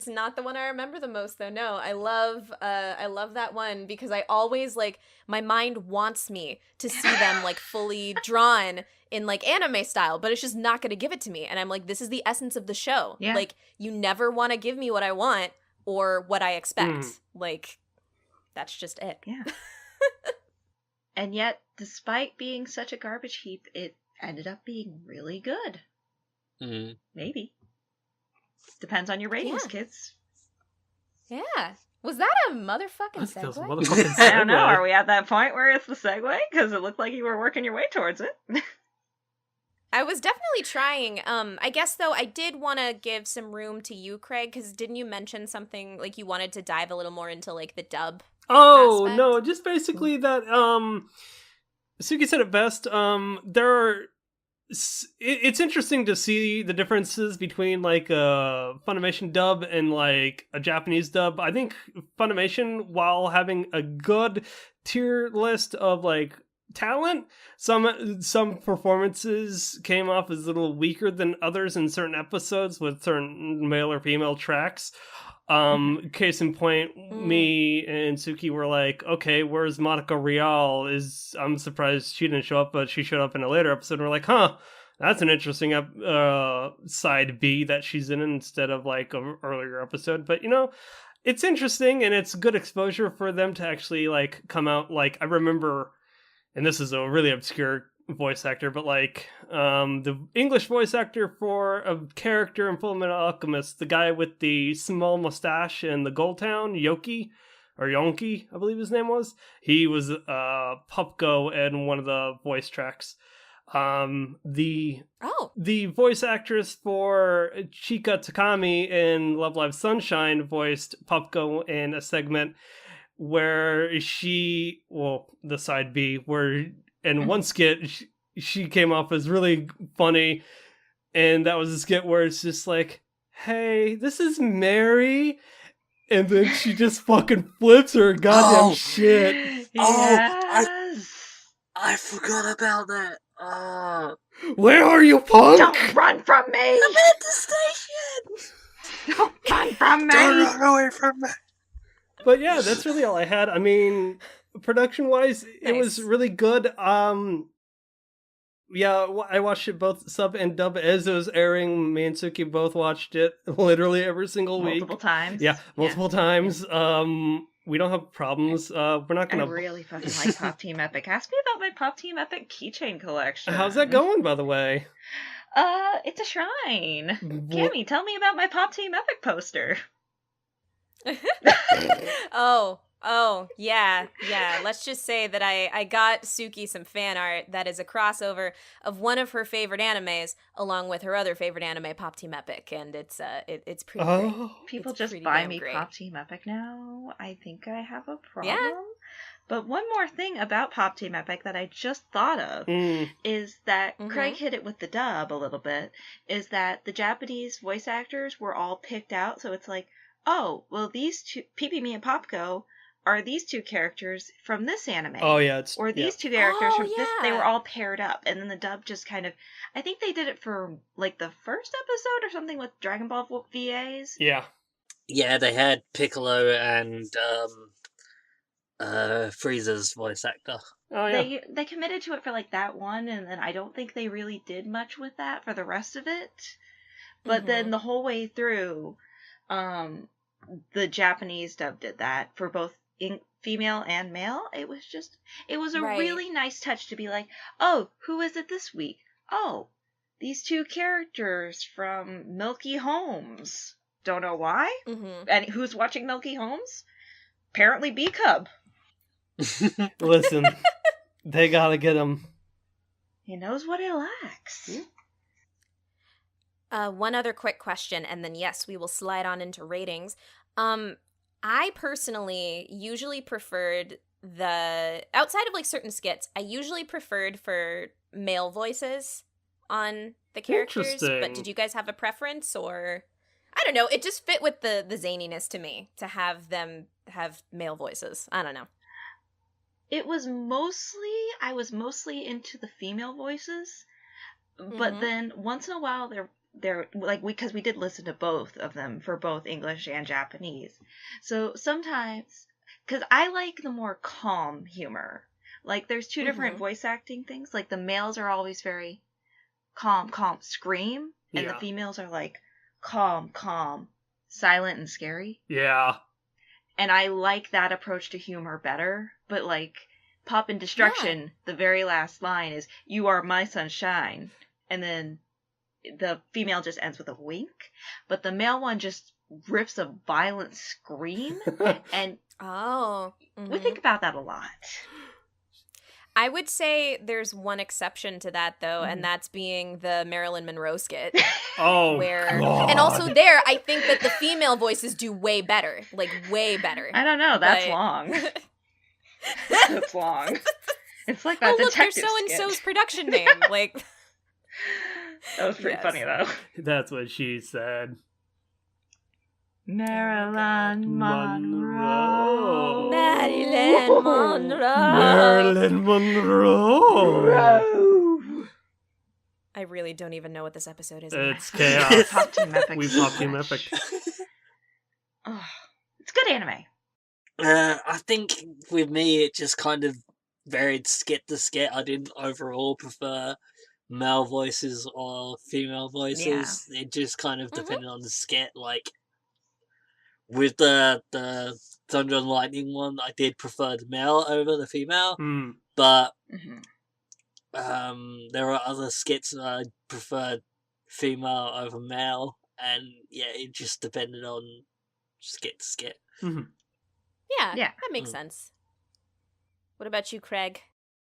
not the one I remember the most though. No, I love that one because I always like, my mind wants me to see them like fully drawn in like anime style, but it's just not going to give it to me. And I'm like, this is the essence of the show. Yeah. Like, you never want to give me what I want or what I expect. Mm. Like, that's just it. Yeah. And yet, despite being such a garbage heap, it ended up being really good. Mm. Maybe. Depends on your ratings, Yeah. kids. Yeah. Was that a motherfucking That's those segue? motherfucking I don't know. segue. Are we at that point where it's the segue? Because it looked like you were working your way towards it. I was definitely trying. I guess, though, I did want to give some room to you, Craig, because didn't you mention something, like, you wanted to dive a little more into, like, the dub? Oh, aspect? no, just basically that, Suki said it best. There are it's interesting to see the differences between like a Funimation dub and like a Japanese dub. I think Funimation, while having a good tier list of like talent, some performances came off as a little weaker than others in certain episodes with certain male or female tracks. Case in point, me and Suki were like, okay, where's Monica Rial? I'm surprised she didn't show up, but she showed up in a later episode. And we're like, huh, that's an interesting side B that she's in instead of like an earlier episode. But it's interesting, and it's good exposure for them to actually like come out. Like, I remember, and this is a really obscure voice actor, but like the English voice actor for a character in Fullmetal Alchemist, the guy with the small mustache in the Gold Town, Yonki, I believe his name was. He was Pupko in one of the voice tracks. The voice actress for Chika Takami in Love Live Sunshine voiced Pupko in a segment where the side B, where in one skit, she came off as really funny, and that was a skit where it's just like, hey, this is Mary, and then she just fucking flips her goddamn shit. Yes. I forgot about that. Oh. Where are you, punk? Don't run from me! I'm at the station! Don't run from me! Don't run away from me! But yeah, that's really all I had. I mean, production-wise, it was really good. Yeah, I watched it both sub and dub as it was airing. Me and Suki both watched it literally every single week. Multiple times. Yeah, multiple times. We don't have problems. We're not gonna. I really fucking like Pop Team Epic. Ask me about my Pop Team Epic keychain collection. How's that going, by the way? It's a shrine. Cammy, tell me about my Pop Team Epic poster. Oh, yeah. Let's just say that I got Suki some fan art that is a crossover of one of her favorite animes along with her other favorite anime, Pop Team Epic, and it's pretty great. People it's just buy me great. Pop Team Epic now. I think I have a problem. Yeah. But one more thing about Pop Team Epic that I just thought of is that Craig hit it with the dub a little bit, is that the Japanese voice actors were all picked out, so it's like, oh, well, these two, Pee-Pee-Me and Popko, are these two characters from this anime? Oh, yeah. Or these two characters from this. They were all paired up. And then the dub just kind of, I think they did it for like the first episode or something with Dragon Ball VAs. Yeah. Yeah, they had Piccolo and Frieza's voice actor. Oh, yeah. They committed to it for like that one, and then I don't think they really did much with that for the rest of it. But then the whole way through, the Japanese dub did that for both female and male. It was a really nice touch to be like, oh, who is it this week? Oh, these two characters from Milky Homes. Don't know why. And who's watching Milky Homes? Apparently B-Cub. Listen, they gotta get him. He knows what he likes. One other quick question, and then yes, we will slide on into ratings. I personally usually preferred outside of like certain skits, I usually preferred for male voices on the characters. But did you guys have a preference, or I don't know? It just fit with the zaniness to me to have them have male voices. I don't know. I was mostly into the female voices, but then once in a while they're like, because we did listen to both of them for both English and Japanese. So sometimes, because I like the more calm humor. Like there's two different voice acting things. Like the males are always very calm, scream, and the females are like calm, silent and scary. Yeah. And I like that approach to humor better. But like Pop in Destruction, the very last line is, "You are my sunshine," and then the female just ends with a wink, but the male one just rips a violent scream, and we think about that a lot. I would say there's one exception to that, though, and that's being the Marilyn Monroe skit. God. And also there, I think that the female voices do way better. Like, way better. I don't know, that's long. That's long. It's like that detective look, there's so-and-so's production name. Like... That was pretty funny, though. That's what she said. Marilyn Monroe. Marilyn Monroe. Marilyn Monroe. I really don't even know what this episode is. It's chaos. Pop Team Epic. We Pop Team Epic. Oh, it's good anime. I think with me, it just kind of varied skit to skit. I didn't overall prefer male voices or female voices. It just kind of depended on the skit. Like, with the Thunder and Lightning one, I did prefer the male over the female. But there were other skits that I preferred female over male. And yeah, it just depended on skit to skit. Yeah, that makes sense. What about you, Craig?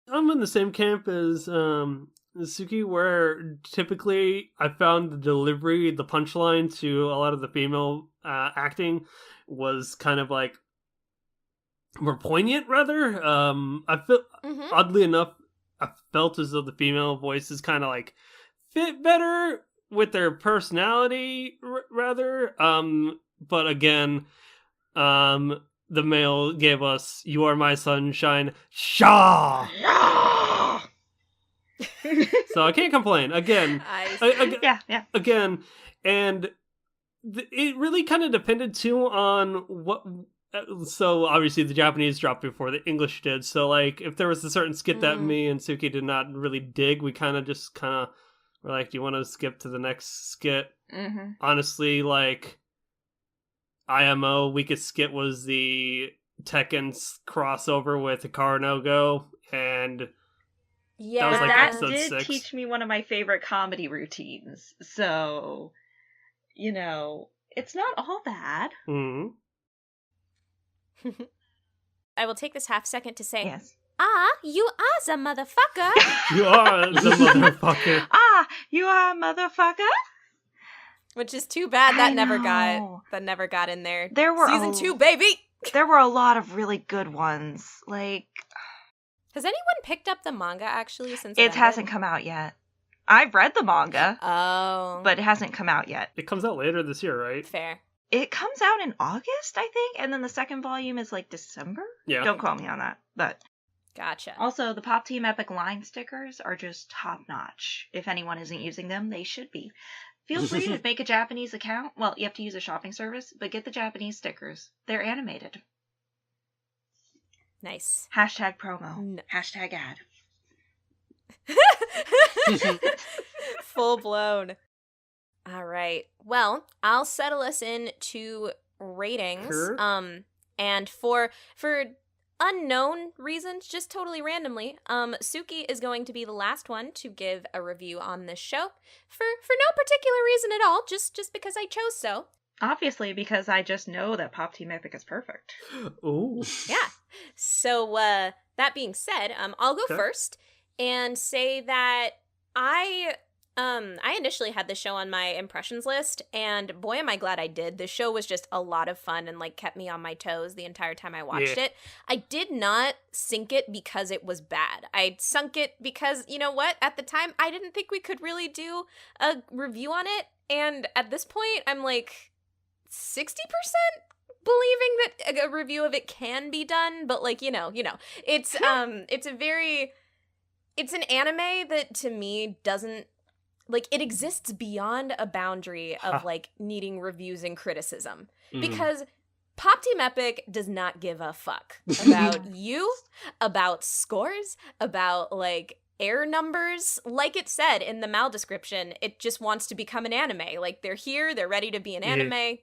I'm in the same camp as Suki, where typically I found the delivery, the punchline to a lot of the female acting was kind of like more poignant, rather. I feel, oddly enough, I felt as though the female voices kind of like fit better with their personality, rather. But again, the male gave us "You Are My Sunshine," Shaw. So I can't complain. Again, again, and it really kind of depended too on what. So obviously the Japanese dropped before the English did. So like, if there was a certain skit that me and Suki did not really dig, we kind of were like, "Do you want to skip to the next skit?" Honestly, like, IMO weakest skit was the Tekken crossover with Hikaru no Go, and yeah, that was like that episode did 6. teach me one of my favorite comedy routines. So, you know, it's not all bad. I will take this half second to say, Yes. You are the motherfucker. You are the motherfucker. You are a motherfucker. Which is too bad that never got in there. There were Season 2, baby. There were a lot of really good ones. Like, has anyone picked up the manga actually since it hasn't come out yet. I've read the manga. Oh. But it hasn't come out yet. It comes out later this year, right? Fair. It comes out in August, I think, and then the second volume is like December? Yeah. Don't quote me on that, but... Gotcha. Also, the Pop Team Epic line stickers are just top-notch. If anyone isn't using them, they should be. Feel free to make a Japanese account. Well, you have to use a shopping service, but get the Japanese stickers. They're animated. Nice. Hashtag promo. Hashtag ad. Full blown. All right. Well, I'll settle us into ratings. Sure. And for unknown reasons, just totally randomly, Suki is going to be the last one to give a review on this show for no particular reason at all, just because I chose so. Obviously, because I just know that Pop Team Epic is perfect. Ooh. Yeah. So, that being said, I'll go first and say that I initially had the show on my impressions list, and boy, am I glad I did. The show was just a lot of fun and, like, kept me on my toes the entire time I watched it. I did not sink it because it was bad. I sunk it because, you know what? At the time, I didn't think we could really do a review on it, and at this point, I'm, like, 60% believing that a review of it can be done, but, like, you know, it's it's an anime that, to me, doesn't, like, it exists beyond a boundary of, like, needing reviews and criticism. Because Pop Team Epic does not give a fuck about you, about scores, about, like, air numbers. Like it said in the mal description, it just wants to become an anime. Like, they're here, they're ready to be an anime,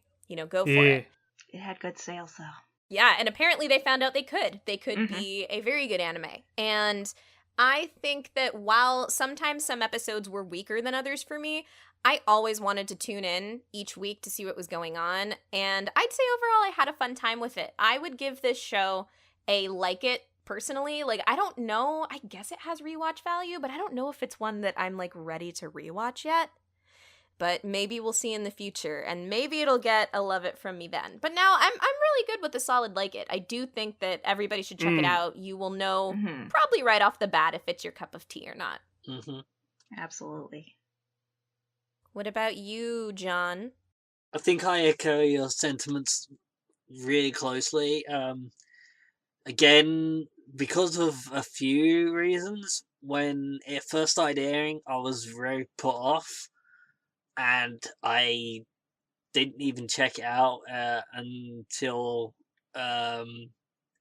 go for it. It had good sales, though. Yeah, and apparently they found out they could. They could be a very good anime. And I think that while sometimes some episodes were weaker than others for me, I always wanted to tune in each week to see what was going on, and I'd say overall I had a fun time with it. I would give this show a like it personally. Like, I don't know, I guess it has rewatch value, but I don't know if it's one that I'm, like, ready to rewatch yet. But maybe we'll see in the future, and maybe it'll get a love it from me then. But now I'm really good with the solid like it. I do think that everybody should check it out. You will know probably right off the bat if it's your cup of tea or not. Absolutely. What about you, John? I think I echo your sentiments really closely. Again, because of a few reasons, when it first started airing, I was very put off, and I didn't even check it out until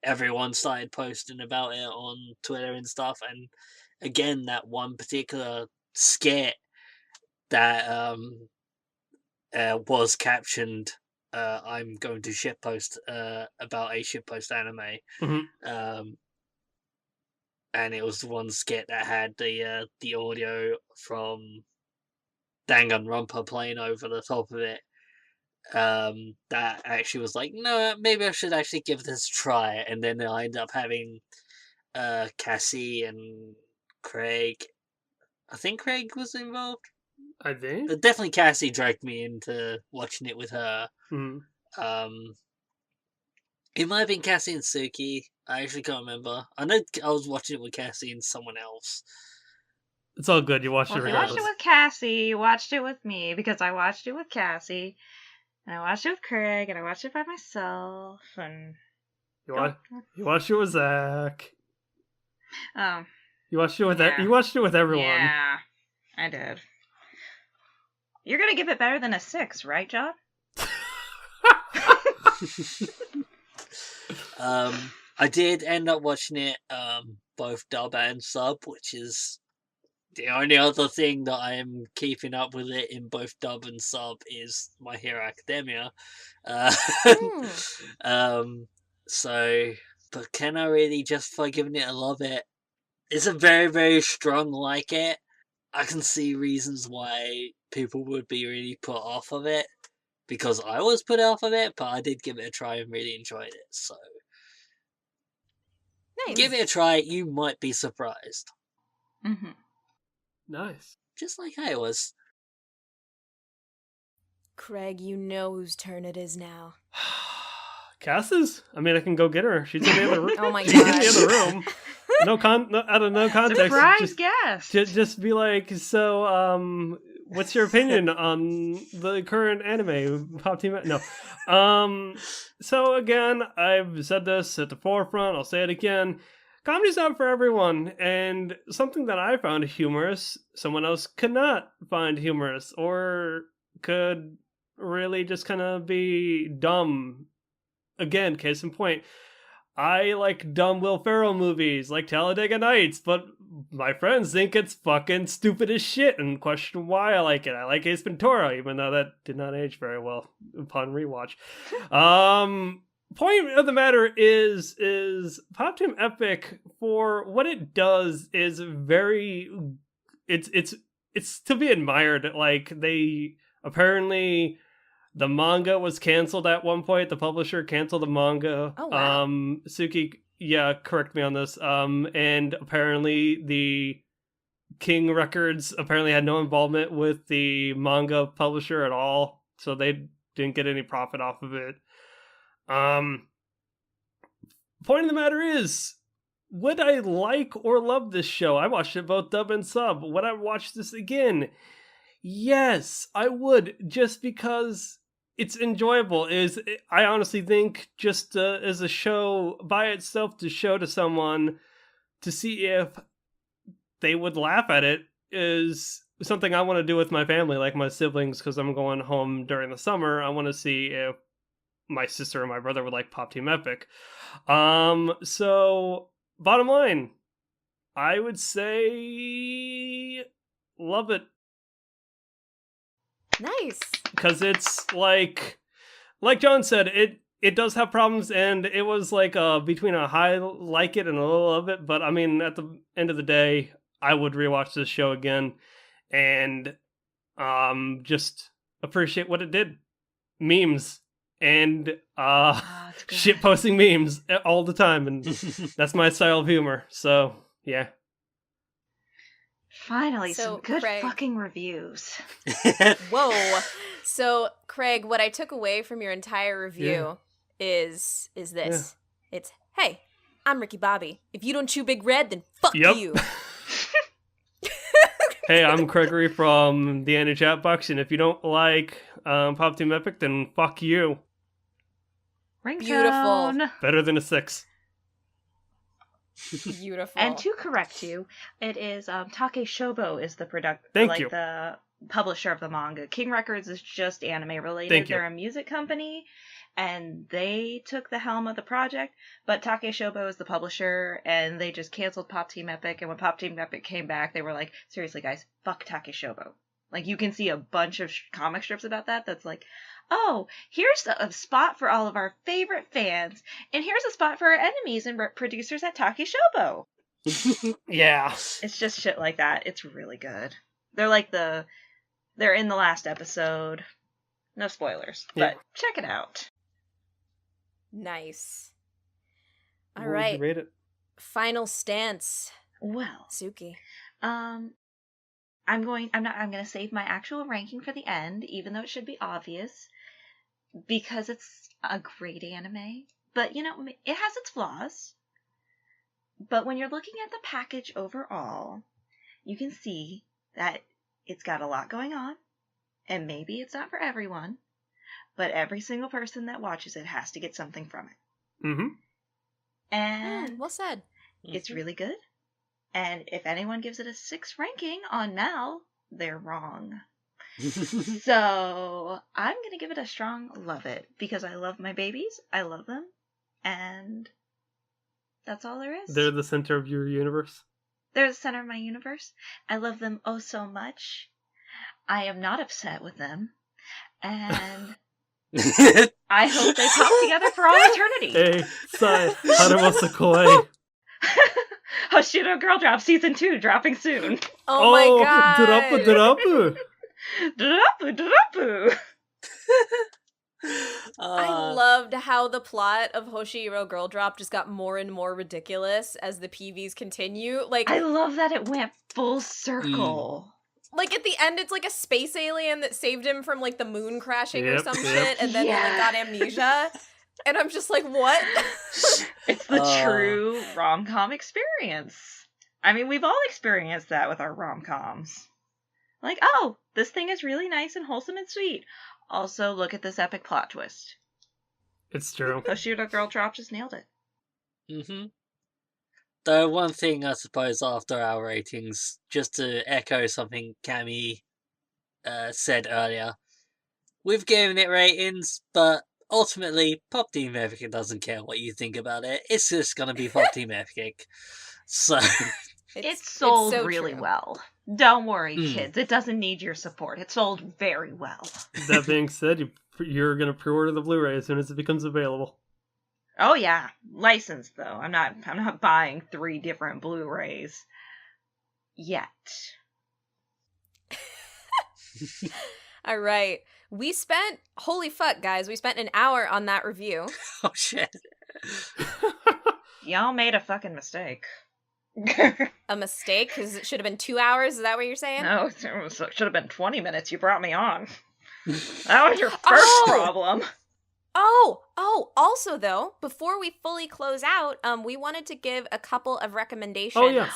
everyone started posting about it on Twitter and stuff. And again, that one particular skit that was captioned, I'm going to shitpost about a shitpost anime. Mhm. And it was the one skit that had the audio from Danganronpa playing over the top of it. That actually was like, no, maybe I should actually give this a try. And then I ended up having Cassie and Craig. I think Craig was involved. I think. But definitely Cassie dragged me into watching it with her. Mhm. It might have been Cassie and Suki. I actually can't remember. I know I was watching it with Cassie and someone else. It's all good. You watched Well, it if you watched regardless. it with Cassie, you watched it with me, because I watched it with Cassie, and I watched it with Craig, and I watched it by myself, and... You watched it with Zach. Oh, You watched it with Yeah. you watched it with everyone. yeah, I did. You're gonna give it better than a 6, right, John? I did end up watching it both dub and sub, which is the only other thing that I am keeping up with it in both dub and sub is My Hero Academia. So, but can I really justify giving it a love it? It's a very, very strong like it. I can see reasons why people would be really put off of it, because I was put off of it, but I did give it a try and really enjoyed it. So Nice. give it a try, you might be surprised. Mm-hmm. Nice. Just like I was. Craig, you know whose turn it is now. Cass's? I mean, I can go get her. She's in the other room. Oh my She's in the gosh. other room. Out of no context. Surprise guest! Just be like, so, what's your opinion on the current anime Pop Team? No. So again, I've said this at the forefront. I'll say it again. Comedy's not for everyone, and something that I found humorous, someone else could not find humorous, or could really just kind of be dumb. Again, case in point, I like dumb Will Ferrell movies, like Talladega Nights, but my friends think it's fucking stupid as shit and question why I like it. I like Ace Ventura, even though that did not age very well upon rewatch. Point of the matter is Pop Team Epic, for what it does, is very... It's to be admired. Like, they apparently... The manga was canceled at one point. The publisher canceled the manga. Oh, wow. Suki, yeah, correct me on this. And apparently the King Records apparently had no involvement with the manga publisher at all, so they didn't get any profit off of it. Point of the matter is, would I like or love this show? I watched it both dub and sub. Would I watch this again? Yes, I would, just because it's enjoyable. I honestly think just as a show by itself, to show to someone to see if they would laugh at it, is something I want to do with my family, like my siblings, because I'm going home during the summer. I want to see if my sister and my brother would like Pop Team Epic. So bottom line, I would say love it. Nice. Because it's like John said, it does have problems, and it was like between a high like it and a little of it. But I mean, at the end of the day, I would rewatch this show again and just appreciate what it did. Memes and shit posting memes all the time, and that's my style of humor. So yeah. Finally, So, some good Craig- fucking reviews. Whoa. So, Craig, what I took away from your entire review is this. It's, hey, I'm Ricky Bobby. If you don't chew Big Red, then fuck Yep. you. Hey, I'm Gregory from the Annie Chat Box, and if you don't like Pop Team Epic, then fuck you. Ringtone. Beautiful. Better than a 6. Beautiful. And to correct you, it is Take Shobo is the Thank you. the publisher of the manga. King Records is just anime related. Thank you. They're a music company, and they took the helm of the project. But Take Shobo is the publisher, and they just canceled Pop Team Epic. And when Pop Team Epic came back, they were like, "Seriously, guys, fuck Take Shobo." Like, you can see a bunch of comic strips about that. That's like, oh, here's a spot for all of our favorite fans, and here's a spot for our enemies and producers at Take Shobo. Yeah. It's just shit like that. It's really good. They're in the last episode. No spoilers, Yeah. but check it out. Nice. All What would right. you rate it? Final stance. Well, Suki. I'm gonna save my actual ranking for the end, even though it should be obvious, because it's a great anime. But, you know, it has its flaws. But when you're looking at the package overall, you can see that it's got a lot going on, and maybe it's not for everyone, but every single person that watches it has to get something from it. Mm-hmm. And Well said. it's really good. And if anyone gives it a 6 ranking on Mal, they're wrong. So I'm going to give it a strong love it, because I love my babies, I love them, and that's all there is. They're the center of your universe. They're the center of my universe. I love them oh so much. I am not upset with them. And I hope they pop together for all eternity. Hey, Sai, Haramasakoi. Hoshiro Girl Drop Season 2 dropping soon. Oh my god. Durapu. Durapu. I loved how the plot of Hoshiro Girl Drop just got more and more ridiculous as the PVs continue. Like, I love that it went full circle. like at the end, it's like a space alien that saved him from like the moon crashing or Yep, some yep. shit, and then he like got amnesia. And I'm just like, what? It's the true rom-com experience. I mean, we've all experienced that with our rom-coms. Like, oh, this thing is really nice and wholesome and sweet. Also, look at this epic plot twist. It's true. Hoshiro Girl Drop just nailed it. Mm-hmm. The one thing, I suppose, after our ratings, just to echo something Cammy said earlier, we've given it ratings, but ultimately, Pop Team Epic doesn't care what you think about it. It's just gonna be Pop Team Epic. So It's sold so really true. well. Don't worry, kids. It doesn't need your support. It sold very well. That being said, you're going to pre-order the Blu-ray as soon as it becomes available. Oh yeah, licensed though. I'm not buying 3 different Blu-rays yet. All right. We spent, holy fuck, guys, we spent an hour on that review. oh shit. Y'all made a fucking mistake. A mistake, because it should have been 2 hours. Is that what you're saying? No, it should have been 20 minutes. You brought me on. That was your first problem. Also though, before we fully close out, we wanted to give a couple of recommendations. Oh, yeah.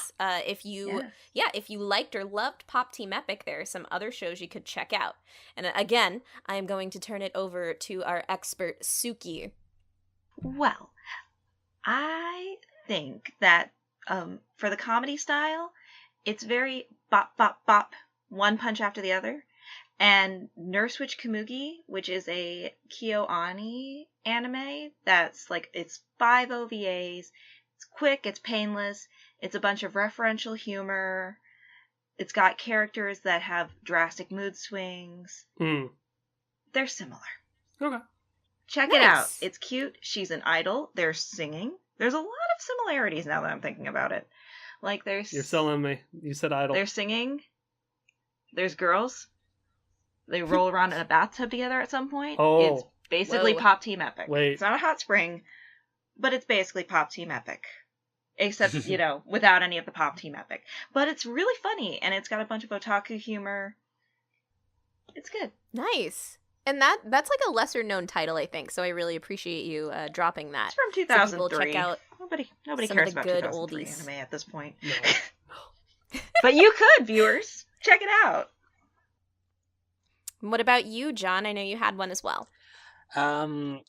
If you liked or loved Pop Team Epic, there are some other shows you could check out. And again, I am going to turn it over to our expert, Suki. Well, I think that for the comedy style, it's very bop, bop, bop, one punch after the other. And Nurse Witch Komugi, which is a KyoAni anime, that's like, it's 5 OVAs, it's quick, it's painless, it's a bunch of referential humor, it's got characters that have drastic mood swings. They're similar. Okay. Check it out. It's cute. She's an idol. They're singing. There's a lot of similarities now that I'm thinking about it. Like, there's... You're selling me. You said idol. They're singing. There's girls. They roll around in a bathtub together at some point. Oh. It's basically Whoa. Pop Team Epic. Wait. It's not a hot spring, but it's basically Pop Team Epic. Except, without any of the Pop Team Epic. But it's really funny, and it's got a bunch of otaku humor. It's good. Nice. And that's like a lesser known title, I think. So I really appreciate you dropping that. It's from So 2003. people check out Nobody some cares of the about good 2003 oldies. anime at this point. No. But you could, viewers. Check it out. What about you, John? I know you had one as well. In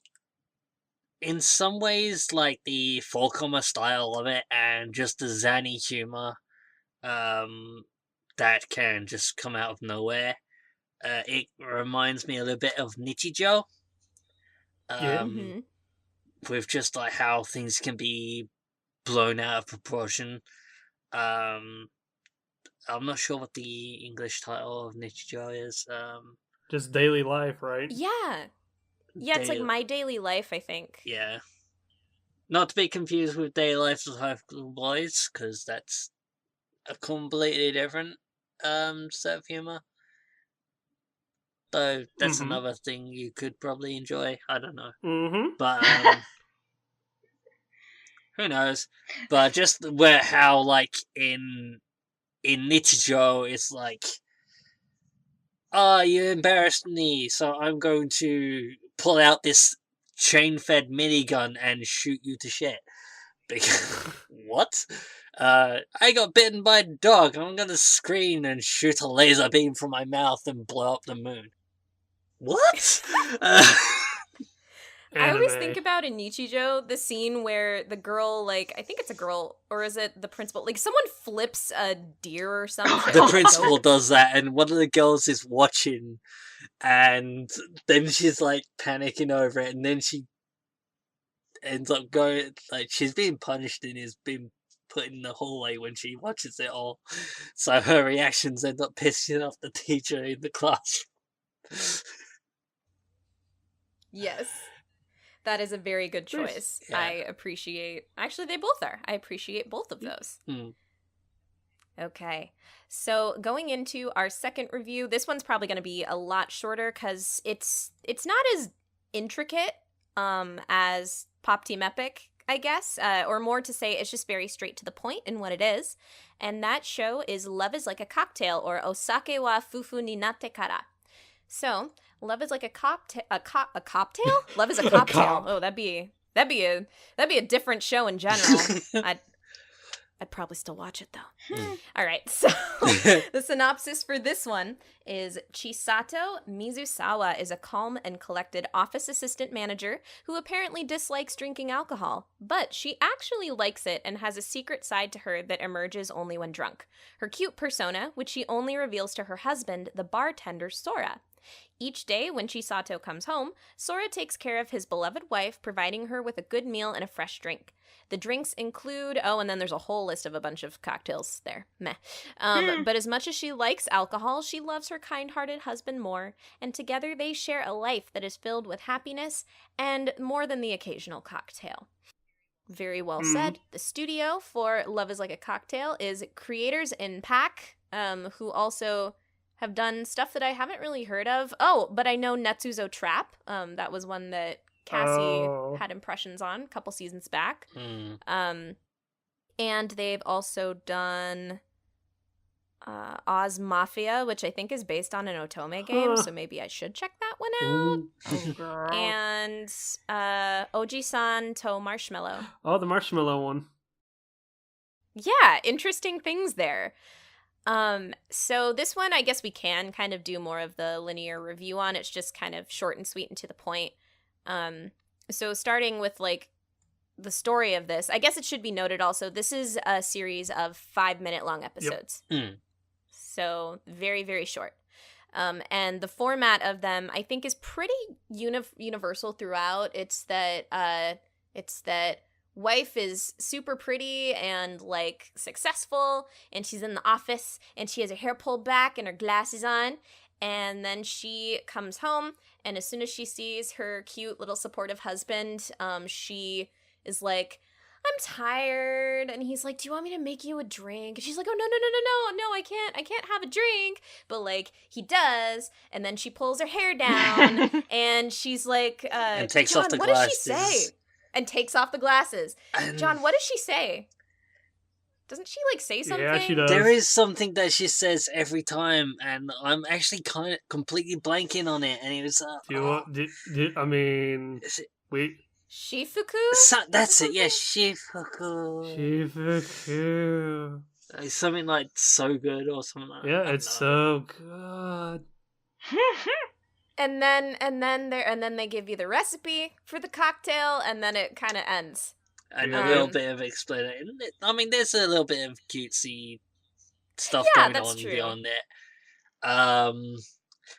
some ways, like the 4-comma style of it and just the zany humor, that can just come out of nowhere. It reminds me a little bit of Nichijou. Yeah. With just like how things can be blown out of proportion. I'm not sure what the English title of Nichijou is. Just daily life, right? Yeah. Yeah, it's like My Daily Life, I think. Yeah. Not to be confused with Daily Life of High School Boys, because that's a completely different set of humor. Though that's another thing you could probably enjoy. I don't know. But who knows? But just how like in Nichijou, it's like, you embarrassed me, so I'm going to pull out this chain-fed minigun and shoot you to shit. Because, what? I got bitten by a dog, I'm gonna scream and shoot a laser beam from my mouth and blow up the moon. What? I always think about in Nichijou the scene where the girl, like, I think it's a girl, or is it the principal? Like, someone flips a deer or something. The principal does that, and one of the girls is watching, and then she's, like, panicking over it, and then she ends up going, like, she's being punished and is being put in the hallway when she watches it all. So her reactions end up pissing off the teacher in the class. Yes. That is a very good choice. Yeah. I appreciate... Actually, they both are. I appreciate both of those. Okay. So going into our second review, this one's probably going to be a lot shorter because it's not as intricate as Pop Team Epic, I guess. Or more to say, it's just very straight to the point in what it is. And that show is Love is Like a Cocktail, or Osake wa Fuufu ni Natte kara. So... Love is like a cocktail. A cocktail? Love is a cocktail. Oh, that'd be a different show in general. I'd probably still watch it though. All right. So the synopsis for this one is Chisato Mizusawa is a calm and collected office assistant manager who apparently dislikes drinking alcohol, but she actually likes it and has a secret side to her that emerges only when drunk. Her cute persona, which she only reveals to her husband, the bartender Sora. Each day, when Chisato comes home, Sora takes care of his beloved wife, providing her with a good meal and a fresh drink. The drinks include... Oh, and then there's a whole list of a bunch of cocktails there. Meh. But as much as she likes alcohol, she loves her kind-hearted husband more, and together they share a life that is filled with happiness and more than the occasional cocktail. Very well said. The studio for Love is Like a Cocktail is Creators in Pack, who also... have done stuff that I haven't really heard of. Oh, but I know Netsuzo Trap. That was one that Cassie had impressions on a couple seasons back. And they've also done Oz Mafia, which I think is based on an Otome game, so maybe I should check that one out. And Oji-san to Marshmallow. Oh, the marshmallow one. Yeah, interesting things there. So this one, I guess we can kind of do more of the linear review on. It's just kind of short and sweet and to the point. So starting with like the story of this, I guess it should be noted also, this is a series of 5-minute long episodes. Yep. So very, very short. And the format of them, I think, is pretty universal throughout. It's that wife is super pretty and like successful, and she's in the office and she has her hair pulled back and her glasses on, and then she comes home, and as soon as she sees her cute little supportive husband, she is like, I'm tired. And he's like, do you want me to make you a drink? And she's like, oh, no, I can't have a drink. But like, he does. And then she pulls her hair down and she's like, and takes John, off the what glasses. does she say? And takes off the glasses. John, what does she say? Doesn't she, like, say something? Yeah, she does. There is something that she says every time, and I'm actually kind of completely blanking on it, and it was... I mean... Wait. Shifuku? That's it, yeah, Shifuku. Shifuku. It's something like So Good or something like that. Yeah, I don't it's know. so good. And then they give you the recipe for the cocktail, and then it kind of ends. And Yeah. a little bit of explanation. I mean, there's a little bit of cutesy stuff Yeah, going that's on true. beyond it.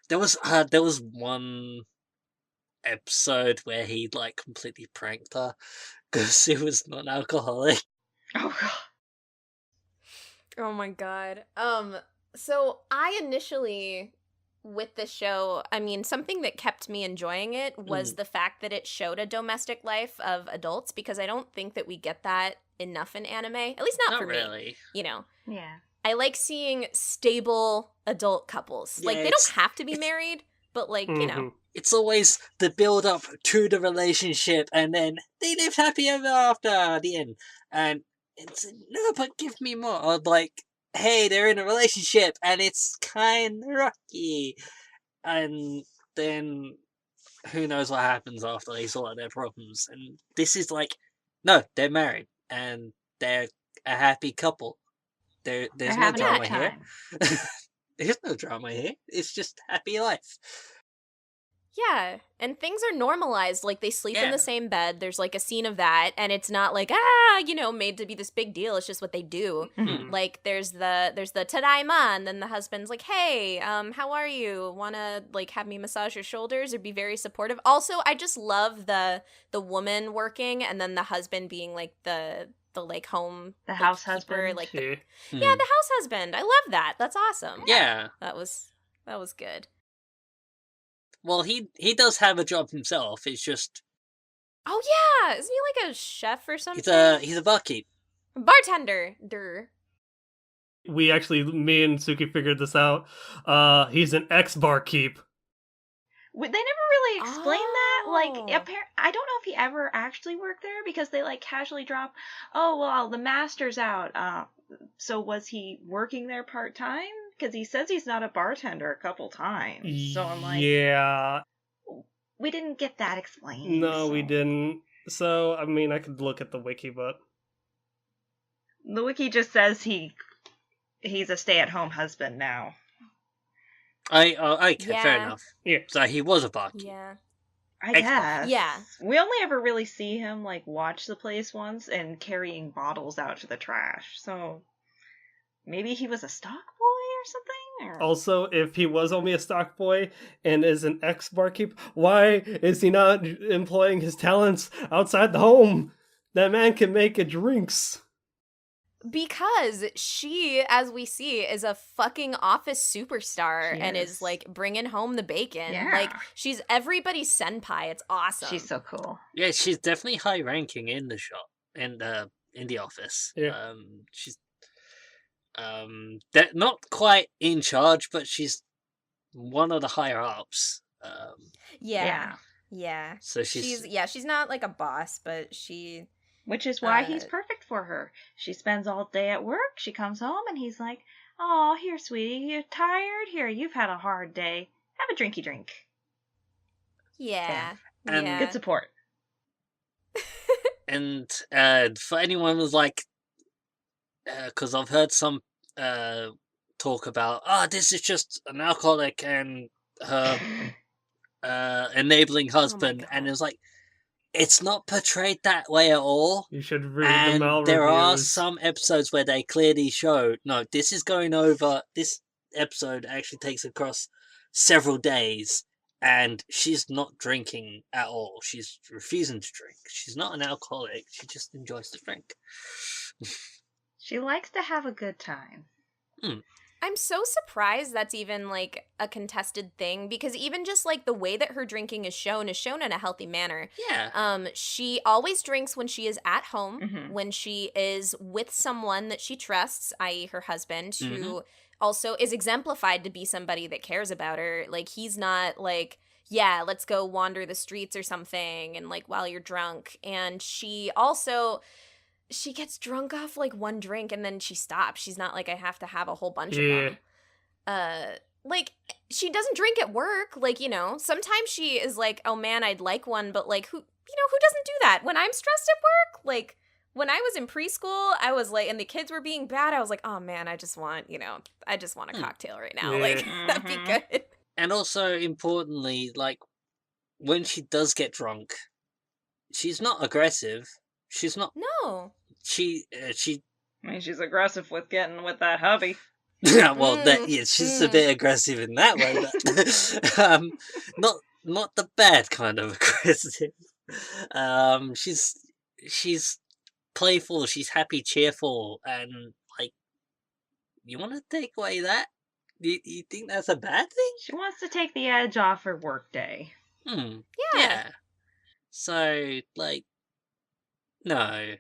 There was one episode where he like completely pranked her because he was non-alcoholic. Oh god. Oh my god. So I initially, with the show, I mean, something that kept me enjoying it was the fact that it showed a domestic life of adults, because I don't think that we get that enough in anime. At least not for really. me. You know. Yeah. I like seeing stable adult couples. Yeah, Like, they don't have to be married, but like, you know. Mhm. It's always the build up to the relationship, and then they live happy ever after at the end. And it's no, but give me more. Or like, hey, they're in a relationship, and it's kind of rocky, and then who knows what happens after they sort out their problems. And this is like, no, they're married and they're a happy couple. There's They're no having a drama good here. time. There's no drama here. It's just happy life. Yeah, and things are normalized. Like, they sleep in Yeah. the same bed. There's like a scene of that, and it's not like, you know, made to be this big deal. It's just what they do. Mhm. Like, there's the tadaima, and then the husband's like, hey, how are you? Wanna like have me massage your shoulders or be very supportive? Also, I just love the woman working, and then the husband being like the like home, The like, house keeper, husband. like Yeah. yeah, the house husband. I love that. That's awesome. Yeah. That was good. Well, he does have a job himself. It's just Oh yeah, isn't he like a chef or something? he's a barkeep. Bartender. Durr. Me and Suki figured this out. He's an ex-barkeep. They never really explain that. Like, Oh. I don't know if he ever actually worked there, because they like casually drop, oh well, the master's out. So was he working there part time? Because he says he's not a bartender a couple times. So I'm like, Yeah. we didn't get that explained. No, we so- didn't. So, I mean, I could look at the wiki, but... The wiki just says he's a stay-at-home husband now. Okay, fair Yeah. enough. Yeah. So he was a barkeep. Yeah. I Ex- guess. Yeah. We only ever really see him like watch the place once and carrying bottles out to the trash. So maybe he was a stock boy or something? Or... Also, if he was only a stock boy and is an ex-barkeep, why is he not employing his talents outside the home? That man can make drinks. Because she, as we see, is a fucking office superstar She and is. is like bringing home the bacon. Yeah. Like, she's everybody's senpai. It's awesome. She's so cool. Yeah, she's definitely high ranking in the shop, in the office. Yeah. She's not quite in charge, but she's one of the higher ups. Yeah. Yeah. So she's She's not like a boss, but she. Which is why he's Uh, perfect for her. She spends all day at work. She comes home and he's like, "Oh, here, sweetie, you're tired? Here, you've had a hard day. Have a drinky drink." Yeah. And yeah. Good support. and for anyone who's like, because I've heard some talk about, this is just an alcoholic and her enabling husband, and God. it's like, it's not portrayed that way at all. You should read And the Mal there are reviews. some episodes where they clearly show, no, this is going over, this episode actually takes across several days, and she's not drinking at all. She's refusing to drink. She's not an alcoholic. She just enjoys to drink. She likes to have a good time. I'm so surprised that's even like a contested thing, because even just like the way that her drinking is shown in a healthy manner. Yeah. She always drinks when she is at home, Mhm. when she is with someone that she trusts, i.e. her husband, who Mhm. also is exemplified to be somebody that cares about her. Like, he's not like, yeah, let's go wander the streets or something and like while you're drunk. And she gets drunk off like one drink and then she stops. She's not like, I have to have a whole bunch of them. Like, she doesn't drink at work. Like, you know, sometimes she is like, oh man, I'd like one, but like, who doesn't do that when I'm stressed at work? Like, when I was in preschool, I was like, and the kids were being bad, I was like, oh man, I just want a cocktail right now. Yeah. Like, that'd be good. And also, importantly, like, when she does get drunk, she's not aggressive. She's not. No. She. I mean, she's aggressive with getting with that hubby. Well, she's a bit aggressive in that way, but not the bad kind of aggressive. She's playful. She's happy, cheerful, and like, you want to take away that? You think that's a bad thing? She wants to take the edge off her workday. Yeah. So, like, no.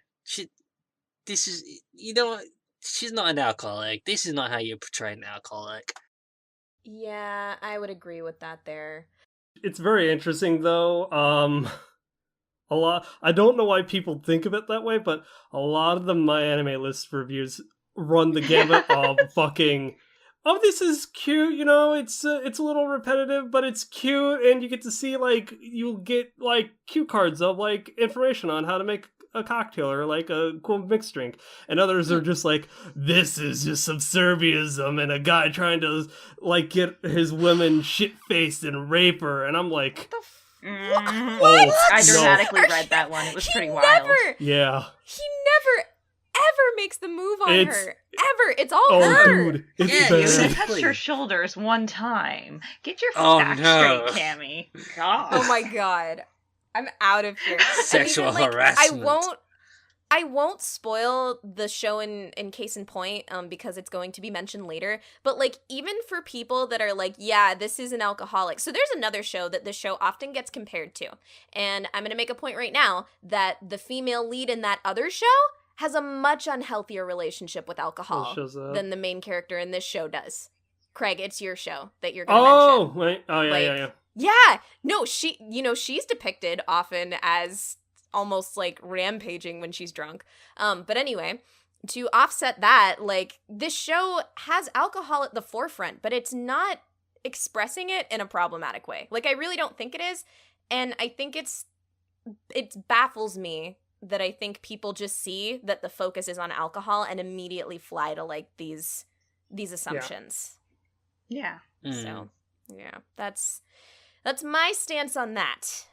This is, you know what? She's not an alcoholic. This is not how you portray an alcoholic. Yeah, I would agree with that there. It's very interesting, though. A lot. I don't know why people think of it that way, but a lot of the My Anime List reviews run the gamut of fucking. Oh, this is cute. You know, it's a little repetitive, but it's cute, and you get to see like you'll get like cue cards of like information on how to make a cocktail or like a cool mixed drink, and others are just like, this is just subserviism and a guy trying to like get his women shit-faced and rape her, and I'm like, What? I dramatically read that one. It was pretty wild. Yeah. He never ever makes the move on her. Ever. It's all her. Dude, it's Yeah, bad. You touched her shoulders one time. Get your facts straight, Cammy. God. Oh my god. I'm out of here. Sexual And even, harassment. I won't spoil the show in case in point, because it's going to be mentioned later. But like, even for people that are like, yeah, this is an alcoholic. So there's another show that this show often gets compared to. And I'm gonna make a point right now that the female lead in that other show has a much unhealthier relationship with alcohol than the main character in this show does. Craig, it's your show that you're gonna mention. Wait. Oh, yeah. Yeah, no, she's depicted often as almost like rampaging when she's drunk. But anyway, to offset that, like, this show has alcohol at the forefront, but it's not expressing it in a problematic way. Like, I really don't think it is, and I think it baffles me that I think people just see that the focus is on alcohol and immediately fly to like these assumptions. Yeah. So, yeah, that's my stance on that.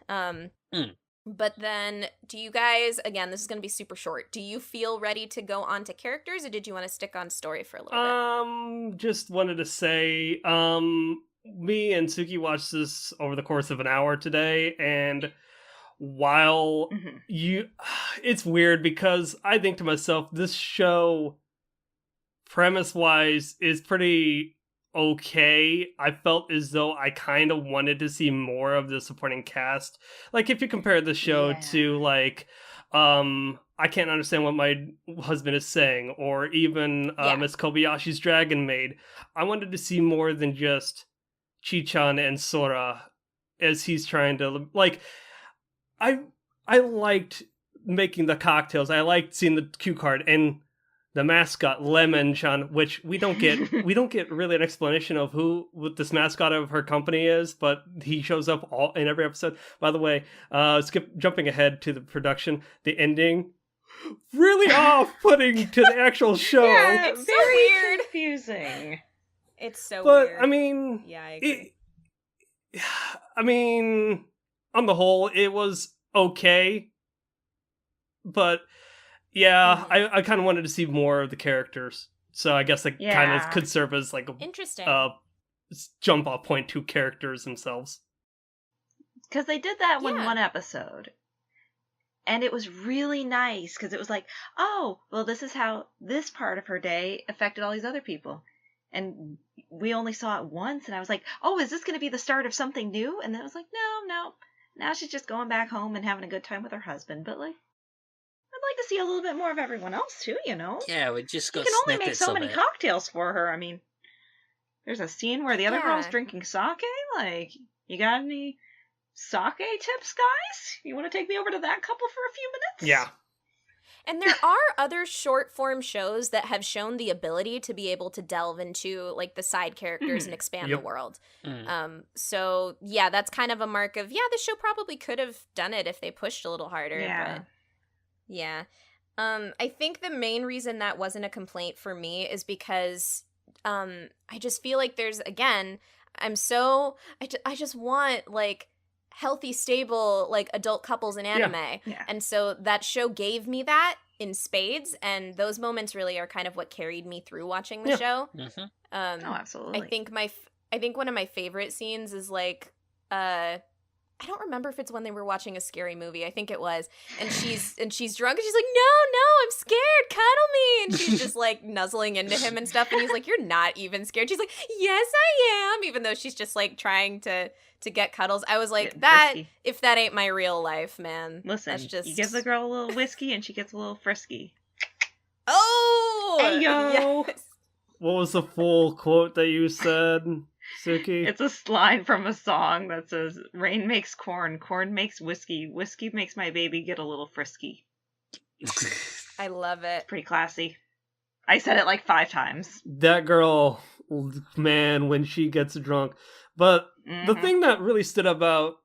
But then, do you guys, again, this is going to be super short, do you feel ready to go on to characters, or did you want to stick on story for a little bit? Just wanted to say, me and Suki watched this over the course of an hour today, and while it's weird because I think to myself, this show, premise-wise, is pretty okay. I felt as though I kind of wanted to see more of the supporting cast. Like, if you compare the show to, like, I can't understand what my husband is saying, or even Miss Kobayashi's Dragon Maid, I wanted to see more than just Chi-chan and Sora as he's trying to, like, I liked making the cocktails. I liked seeing the cue card and the mascot Lemon-chan, which we don't get really an explanation of what this mascot of her company is, but he shows up in every episode. By the way, jumping ahead to the production, the ending, really off-putting to the actual show. Yeah, It's so very weird. confusing. It's so But weird. I mean, yeah, I agree. On the whole, it was okay. But yeah, I kind of wanted to see more of the characters. So I guess that kind of could serve as like a Interesting. Jump off point to characters themselves. Because they did that in one episode. And it was really nice because it was like, oh, well, this is how this part of her day affected all these other people. And we only saw it once, and I was like, oh, is this going to be the start of something new? And then I was like, no. Now she's just going back home and having a good time with her husband. But, like, I'd like to see a little bit more of everyone else, too, you know? Yeah, we just got You can only make snippets so of many it. cocktails for her. I mean, there's a scene where the other girl's drinking sake. Like, you got any sake tips, guys? You want to take me over to that couple for a few minutes? Yeah. And there are other short form shows that have shown the ability to be able to delve into like the side characters and expand the world. So yeah, that's kind of a mark of, the show probably could have done it if they pushed a little harder. Yeah. But yeah. I think the main reason that wasn't a complaint for me is because I just feel like there's, again, I just want, like, healthy, stable, like, adult couples in anime. Yeah. And so that show gave me that in spades, and those moments really are kind of what carried me through watching the show. Mm-hmm. Oh, absolutely. I think one of my favorite scenes is, like, I don't remember if it's when they were watching a scary movie. I think it was. And she's drunk and she's like, no, I'm scared. Cuddle me. And she's just like nuzzling into him and stuff. And he's like, you're not even scared. She's like, yes, I am. Even though she's just like trying to get cuddles. I was like, if that ain't my real life, man. Listen, that's just... you give the girl a little whiskey and she gets a little frisky. Oh! Hey, yo! Yes. What was the full quote that you said, Suki? It's a line from a song that says, rain makes corn makes whiskey makes my baby get a little frisky. I love it. Pretty classy. I said it like 5 times. That girl, man, when she gets drunk. But the thing that really stood out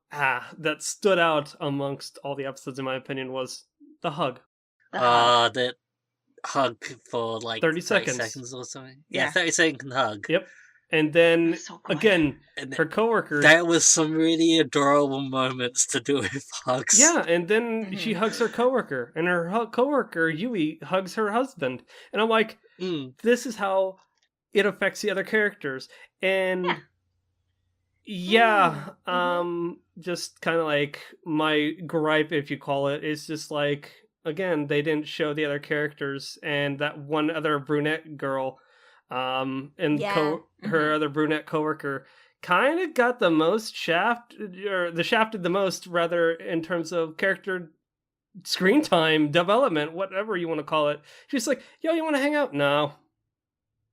amongst all the episodes, in my opinion, was the hug. The hug for like 30 seconds or something. Yeah, 30-second hug. Yep. And then, so again, her coworker... That was some really adorable moments to do with hugs. Yeah, and then she hugs her coworker, and her coworker, Yui, hugs her husband. And I'm like, this is how it affects the other characters. And just kind of like my gripe, if you call it, is just like, again, they didn't show the other characters, and that one other brunette girl... her other brunette coworker kind of got the most shafted the most, rather, in terms of character screen time development, whatever you want to call it. She's like, yo, you want to hang out? No.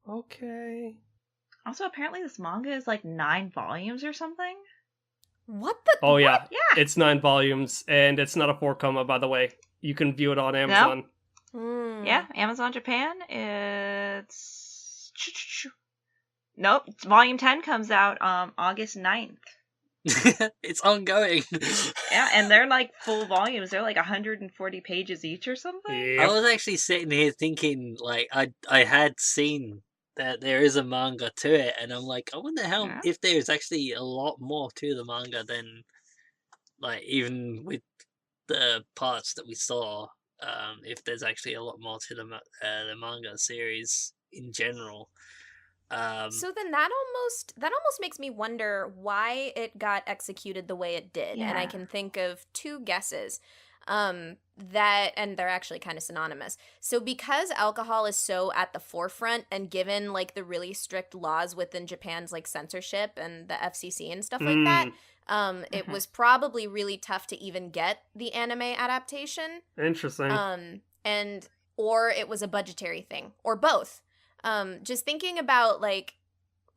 Okay. Also, apparently this manga is like 9 volumes or something. What the? Oh, yeah. Yeah. It's 9 volumes, and it's not a 4-coma, by the way. You can view it on Amazon. No? Yeah, Amazon Japan. It's... Nope, volume 10 comes out August 9th. It's ongoing. Yeah, and they're like full volumes. They're like 140 pages each or something. Yep. I was actually sitting here thinking, like, I had seen that there is a manga to it, and I'm like, I wonder if there's actually a lot more to the manga than, like, even with the parts that we saw, if there's actually a lot more to the manga series in general. So then that almost makes me wonder why it got executed the way it did. And I can think of 2 guesses. And they're actually kind of synonymous. So because alcohol is so at the forefront, and given like the really strict laws within Japan's like censorship and the FCC and stuff like that, it was probably really tough to even get the anime adaptation. Interesting. Or it was a budgetary thing, or both. Just thinking about like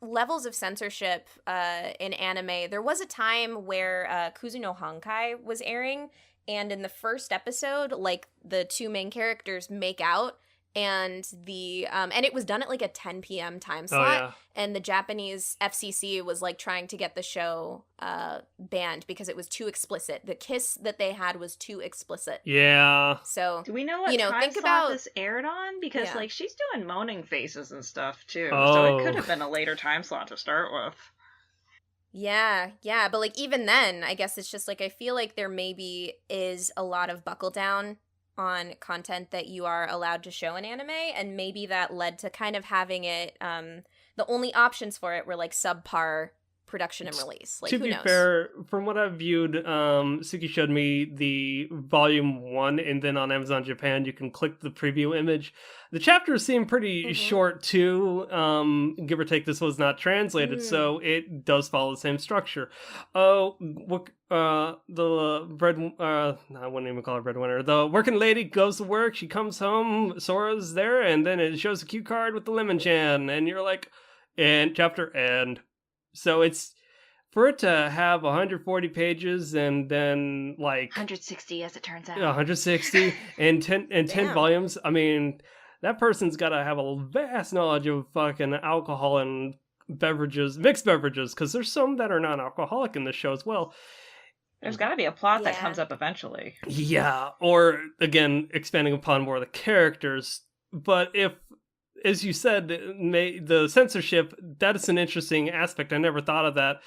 levels of censorship in anime, there was a time where Kuzu no Honkai was airing, and in the first episode, like the 2 main characters make out, and and it was done at like a 10 p.m. time slot, and the Japanese FCC was like trying to get the show banned because it was too explicit. The kiss that they had was too explicit. Yeah. So do we know what time slot this aired on? Because like she's doing moaning faces and stuff too, so it could have been a later time slot to start with. Yeah, but like even then, I guess it's just like I feel like there maybe is a lot of buckle down on content that you are allowed to show in anime, and maybe that led to kind of having it the only options for it were like subpar production and release. Like, to be fair, from what I've viewed, Suki showed me the volume 1, and then on Amazon Japan you can click the preview image. The chapters seem pretty short too, give or take. This was not translated, so it does follow the same structure. I wouldn't even call it breadwinner. The working lady goes to work, she comes home, Sora's there, and then it shows a cue card with the lemon-chan, and you're like, and chapter end. So it's, for it to have 140 pages and then like 160 as it turns out. 160 and 10 volumes. I mean, that person's got to have a vast knowledge of fucking alcohol and beverages, mixed beverages, because there's some that are non-alcoholic in this show as well. There's got to be a plot that Yeah. comes up eventually. Yeah, or again, expanding upon more of the characters. But if, as you said, the censorship, that is an interesting aspect. I never thought of that.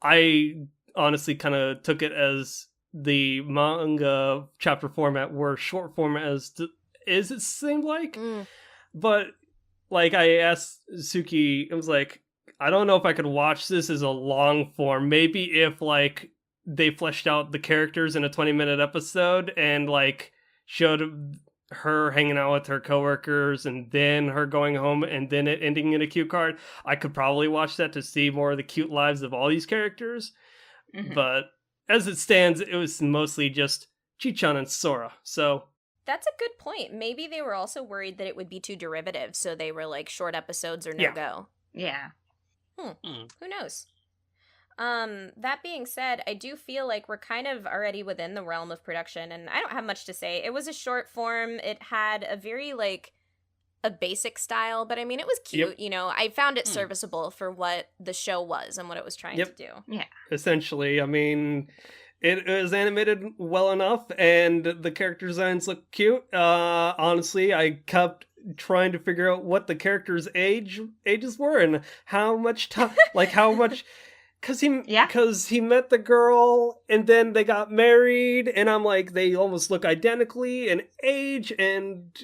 I honestly kind of took it as the manga chapter format were short form as it seemed like. But like I asked Suki, it was like, I don't know if I could watch this as a long form. Maybe if like they fleshed out the characters in a 20-minute episode and like showed her hanging out with her coworkers and then her going home and then it ending in a cute card, I could probably watch that to see more of the cute lives of all these characters. Mhm. But as it stands, it was mostly just Chi-chan and Sora. So That's a good point. Maybe they were also worried that it would be too derivative, so they were like short episodes or no Yeah. go. Yeah. Who knows? That being said, I do feel like we're kind of already within the realm of production, and I don't have much to say. It was a short form. It had a very like a basic style, but I mean, it was cute. Yep. You know, I found it serviceable for what the show was and what it was trying Yep. to do. Yeah. essentially, I mean, it was animated well enough and the character designs look cute. Honestly, I kept trying to figure out what the characters' ages were and how much time, like how much, because he met the girl and then they got married, and I'm like, they almost look identically in age, and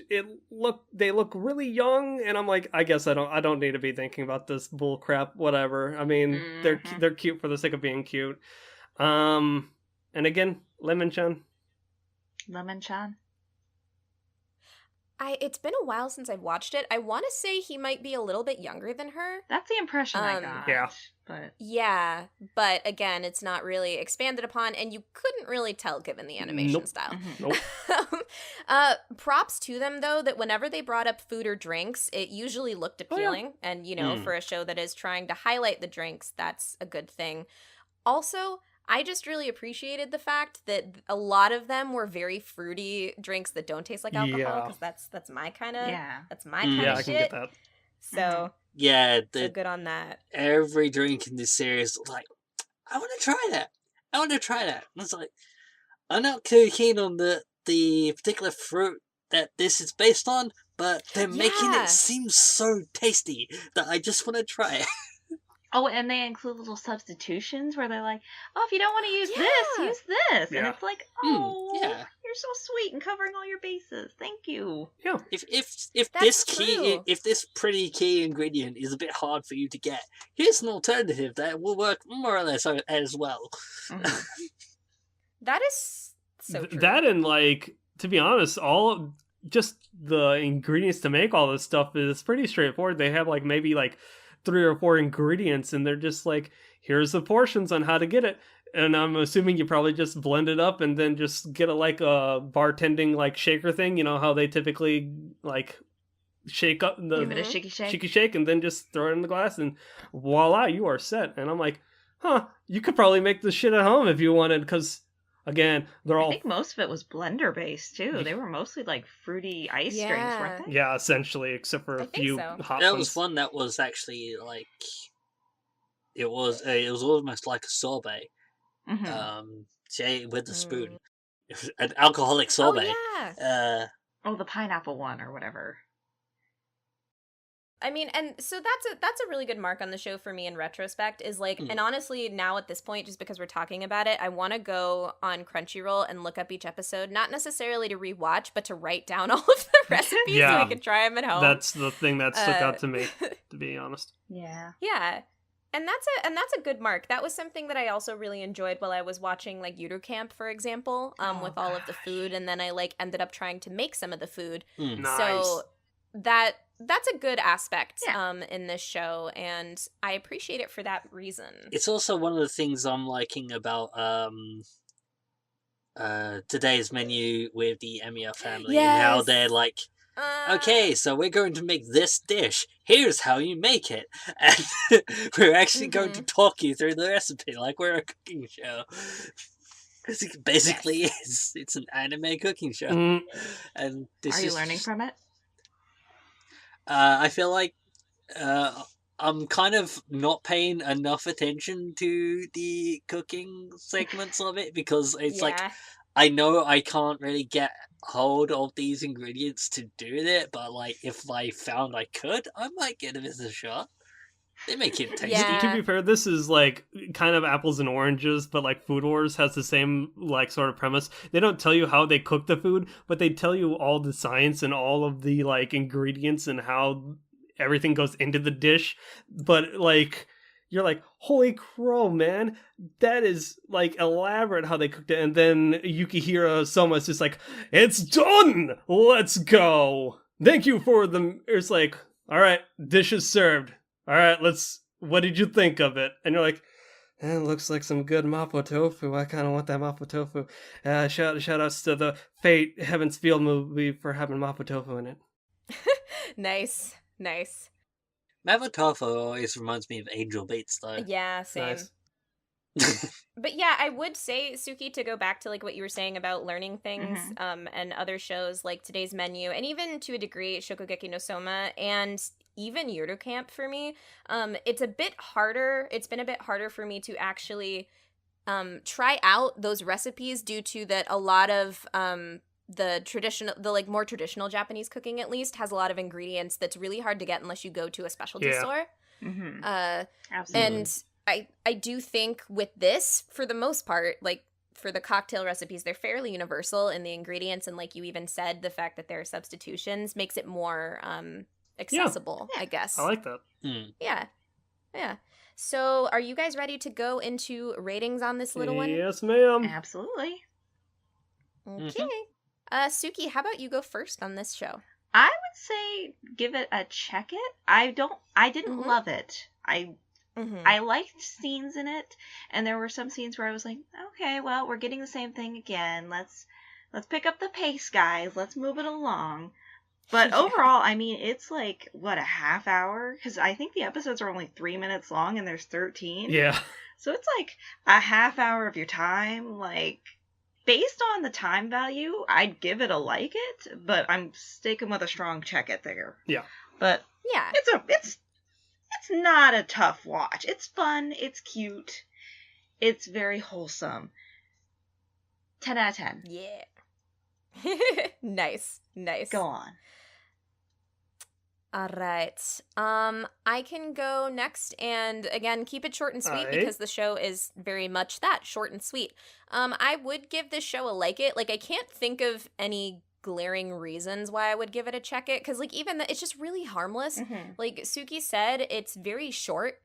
they look really young, and I'm like, I guess I don't need to be thinking about this bull crap, whatever. I mean, they're cute for the sake of being cute. And again, Lemon-chan. It's been a while since I've watched it. I want to say he might be a little bit younger than her. That's the impression I got. Yeah. But Yeah, but again, it's not really expanded upon, and you couldn't really tell given the animation style. Nope. Props to them, though, that whenever they brought up food or drinks, it usually looked appealing. And, you know, for a show that is trying to highlight the drinks, that's a good thing. Also, I just really appreciated the fact that a lot of them were very fruity drinks that don't taste like alcohol, because that's my kind of that's my kind Yeah, of I can shit. get that. So Yeah, so good on that. every drink in this series was like, I want to try that. And it's like, I'm not too keen on the particular fruit that this is based on, but they're making Yeah. it seem so tasty that I just want to try it. oh, and they include little substitutions where they're like, oh, if you don't want to use this, Yeah. use this. And Yeah. it's like, oh, yeah. you're so sweet and covering all your bases. Thank you. Yeah. If That's this true. if this pretty key ingredient is a bit hard for you to get, here's an alternative that will work more or less as well. Mhm. That is so true. That and like, to be honest, just the ingredients to make all this stuff is pretty straightforward. They have like maybe like 3 or 4 ingredients, and they're just like, here's the portions on how to get it. And I'm assuming you probably just blend it up and then just get a bartending like shaker thing. You know how they typically like shake up the Give it a shaky shake. shaky shake and then just throw it in the glass and voila, you are set. And I'm like, you could probably make this shit at home if you wanted, because again, they're I all think most of it was blender based too. They were mostly like fruity ice drinks, weren't they? yeah, essentially, except for I a think few so. hot There ones. was one that was actually like, it was almost like a sorbet. Mhm. With the spoon, an alcoholic sorbet. Oh, yeah. Oh, the pineapple one or whatever. I mean, and so that's a really good mark on the show for me in retrospect, is like, and honestly, now at this point, just because we're talking about it, I want to go on Crunchyroll and look up each episode, not necessarily to rewatch, but to write down all of the recipes so Yeah. we can try them at home. That's the thing that stuck out to me, to be honest. Yeah. Yeah. And that's a good mark. That was something that I also really enjoyed while I was watching like Yuru Camp, for example, with all of the food, and then I like ended up trying to make some of the food. Nice. So that's a good aspect in this show, and I appreciate it for that reason. It's also one of the things I'm liking about today's menu with the Emiya family, and how they're like, okay, so we're going to make this dish. Here's how you make it. And we're actually going to talk you through the recipe like we're a cooking show. Because it basically is. It's an anime cooking show. And this Are you learning from it? I feel like I'm kind of not paying enough attention to the cooking segments of it because it's like I know I can't really get hold of these ingredients to do it, but like if I found I could, I might give this a shot. They make it tasty. Yeah. To be fair, this is like kind of apples and oranges, but like Food Wars has the same like sort of premise. They don't tell you how they cook the food, but they tell you all the science and all of the like ingredients and how everything goes into the dish. But like you're like, holy crow, man, that is like elaborate how they cooked it. And then Yukihiro Soma's just like, it's done, let's go, thank you for the. It's like, all right, dish is served. All right, what did you think of it? And you're like, it looks like some good mapo tofu. I kind of want that mapo tofu. Shout outs to the Fate Heaven's Field movie for having mapo tofu in it. Nice. Mapo tofu always reminds me of Angel Beats, though. Yeah, same. Nice. But yeah, I would say, Suki, to go back to like what you were saying about learning things, and other shows like Today's Menu, and even to a degree Shokugeki no Soma, and even Yuru Camp for me, it's a bit harder. It's been a bit harder for me to actually try out those recipes due to that a lot of the more traditional Japanese cooking, at least, has a lot of ingredients that's really hard to get unless you go to a specialty store. Absolutely. And I do think with this, for the most part, like for the cocktail recipes, they're fairly universal in the ingredients, and like you even said, the fact that there are substitutions makes it more accessible, I guess. I like that. Yeah. So are you guys ready to go into ratings on this little one? Yes, ma'am. Absolutely. Okay. Suki, how about you go first on this show? I would say give it a check it. I didn't love it. I liked scenes in it, and there were some scenes where I was like, okay, well, we're getting the same thing again. Let's pick up the pace, guys. Let's move it along. But overall, I mean, it's like, what, a half hour? Because I think the episodes are only 3 minutes long, and there's 13. Yeah. So it's like a half hour of your time. Like, based on the time value, I'd give it a like it, but I'm sticking with a strong check it there. Yeah. But yeah, it's not a tough watch. It's fun. It's cute. It's very wholesome. 10 out of 10. Yeah. Nice. Go on. All right. I can go next, and again, keep it short and sweet because the show is very much that, short and sweet. I would give this show a like it. Like, I can't think of any glaring reasons why I would give it a check it, because like even it's just really harmless. Like Suki said, it's very short.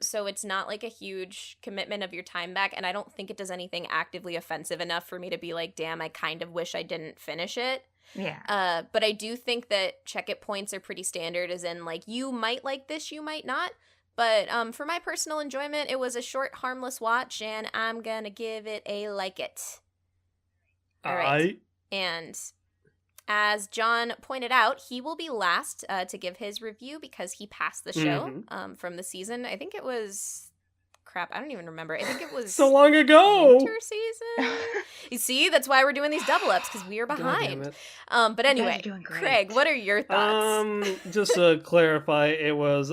So it's not like a huge commitment of your time back, and I don't think it does anything actively offensive enough for me to be like, damn, I kind of wish I didn't finish it. Yeah. But I do think that check it points are pretty standard, as in like you might like this, you might not. But for my personal enjoyment, it was a short, harmless watch, and I'm gonna give it a like it. All right. And as John pointed out, he will be last to give his review because he passed the show from the season. I think it was... Crap, I don't even remember. I think it was... so long ago! Winter season? You see? That's why we're doing these double ups, because we are behind. But anyway, Craig, what are your thoughts? Just to clarify, it was...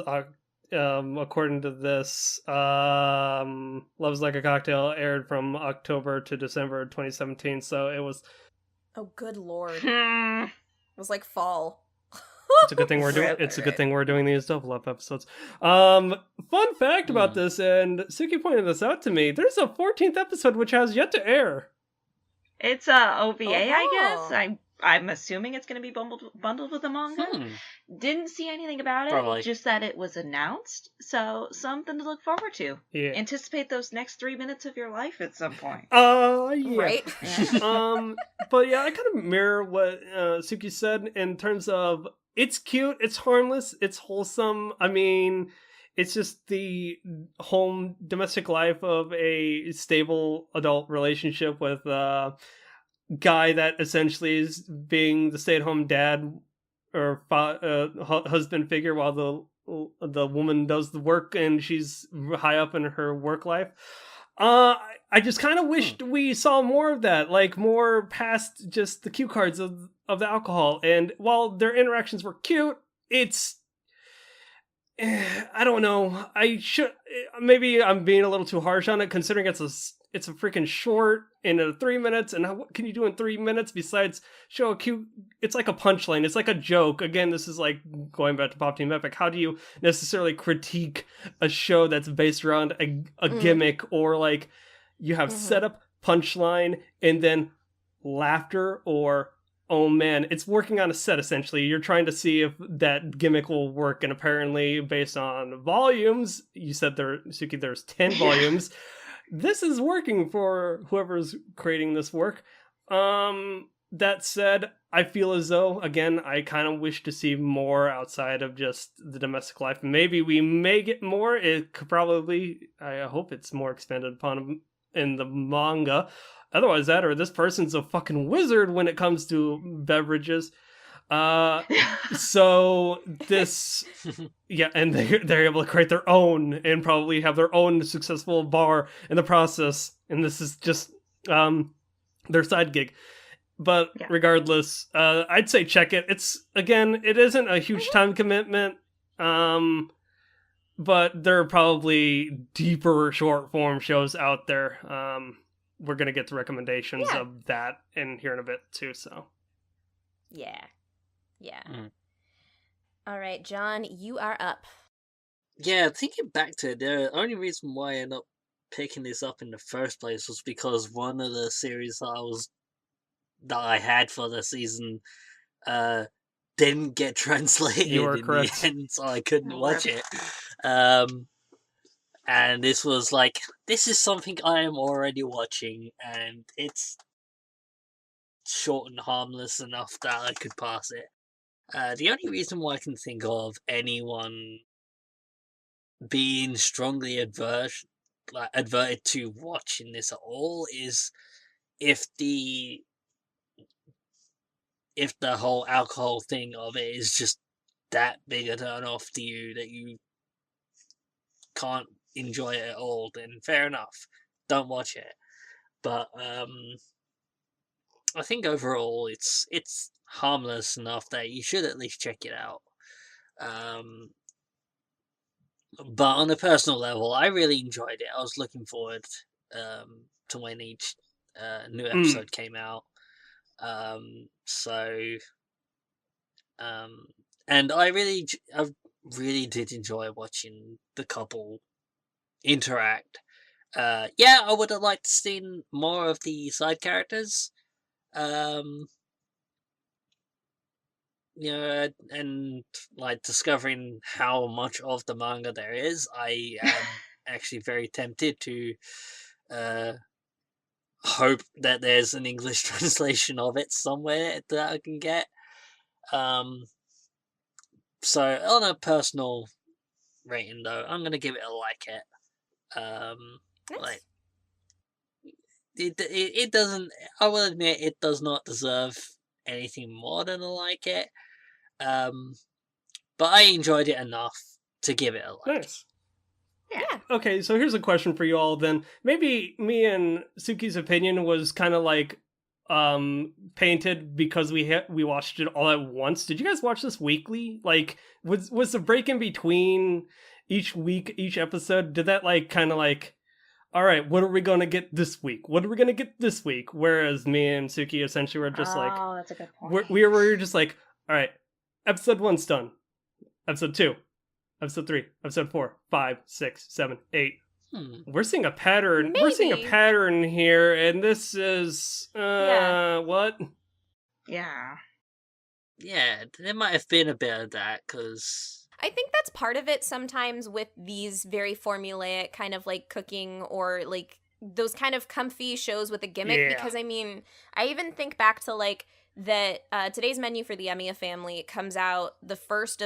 according to this, Love's Like a Cocktail aired from October to December 2017, so it was... Oh, good lord. It was like fall. It's a good thing we're doing. It's a good thing we're doing these double up episodes. Fun fact about this, and Suki pointed this out to me. There's a 14th episode which has yet to air. It's a OVA, I guess. I'm assuming it's going to be bundled with the manga. Didn't see anything about it. Probably. Just that it was announced. So something to look forward to. Yeah. Anticipate those next 3 minutes of your life at some point. Yeah. Right. But yeah, I kind of mirror what Suki said in terms of it's cute, it's harmless, it's wholesome. I mean, it's just the home domestic life of a stable adult relationship with guy that essentially is being the stay-at-home dad or husband figure while the woman does the work and she's high up in her work life. I just kind of wished we saw more of that, like more past just the cue cards of the alcohol. And while their interactions were cute, it's I don't know. I should maybe I'm being a little too harsh on it, considering it's a freaking short in 3 minutes, and what can you do in 3 minutes besides show a cute? It's like a punchline. It's like a joke. Again, this is like going back to Pop Team Epic. How do you necessarily critique a show that's based around a gimmick, or like you have setup, punchline, and then laughter, or oh man, it's working on a set essentially. You're trying to see if that gimmick will work, and apparently, based on volumes, you said Suki, there's 10 volumes. This is working for whoever's creating this work. That said, I feel as though, again, I kind of wish to see more outside of just the domestic life. Maybe we may get more. It could probably, I hope it's more expanded upon in the manga. Otherwise, that or this person's a fucking wizard when it comes to beverages. So this, yeah, and they're able to create their own and probably have their own successful bar in the process. And this is just their side gig. But regardless, I'd say check it. It isn't a huge time commitment. But there are probably deeper short form shows out there. We're going to get the recommendations of that in here in a bit too, so. Yeah. All right, John, you are up. Yeah, thinking back to it, the only reason why I ended up picking this up in the first place was because one of the series that I had for the season didn't get translated You are in correct. the end, so I couldn't watch it. And this was like, this is something I am already watching, and it's short and harmless enough that I could pass it. The only reason why I can think of anyone being strongly adverted to watching this at all is if the whole alcohol thing of it is just that big a turn off to you that you can't enjoy it at all, then fair enough, don't watch it. But I think overall it's harmless enough that you should at least check it out. But on a personal level, I really enjoyed it. I was looking forward to when each new episode came out. And I really did enjoy watching the couple interact. I would have liked to see more of the side characters. And like discovering how much of the manga there is, I am actually very tempted to hope that there's an English translation of it somewhere that I can get. So on a personal rating though, I'm gonna give it a like it. Nice. Like it doesn't. I will admit it does not deserve anything more than a like it. But I enjoyed it enough to give it a like. Nice. Yeah. Okay, so here's a question for you all then. Maybe me and Suki's opinion was kind of like painted because we watched it all at once. Did you guys watch this weekly? Like was the break in between each week, each episode, did that like kind of like, all right, what are we going to get this week? What are we going to get this week? Whereas me and Suki essentially were just like, oh, that's a good point. we were just like, all right, episode 1's done. Episode 2. Episode 3. Episode 4. 5. 6. 7. 8. We're seeing a pattern. Maybe. We're seeing a pattern here, and this is what? Yeah. Yeah, there might have been a bit of that, because I think that's part of it sometimes with these very formulaic kind of like cooking or like those kind of comfy shows with a gimmick. Because I mean, I even think back to like that today's menu for the Emiya family comes out the first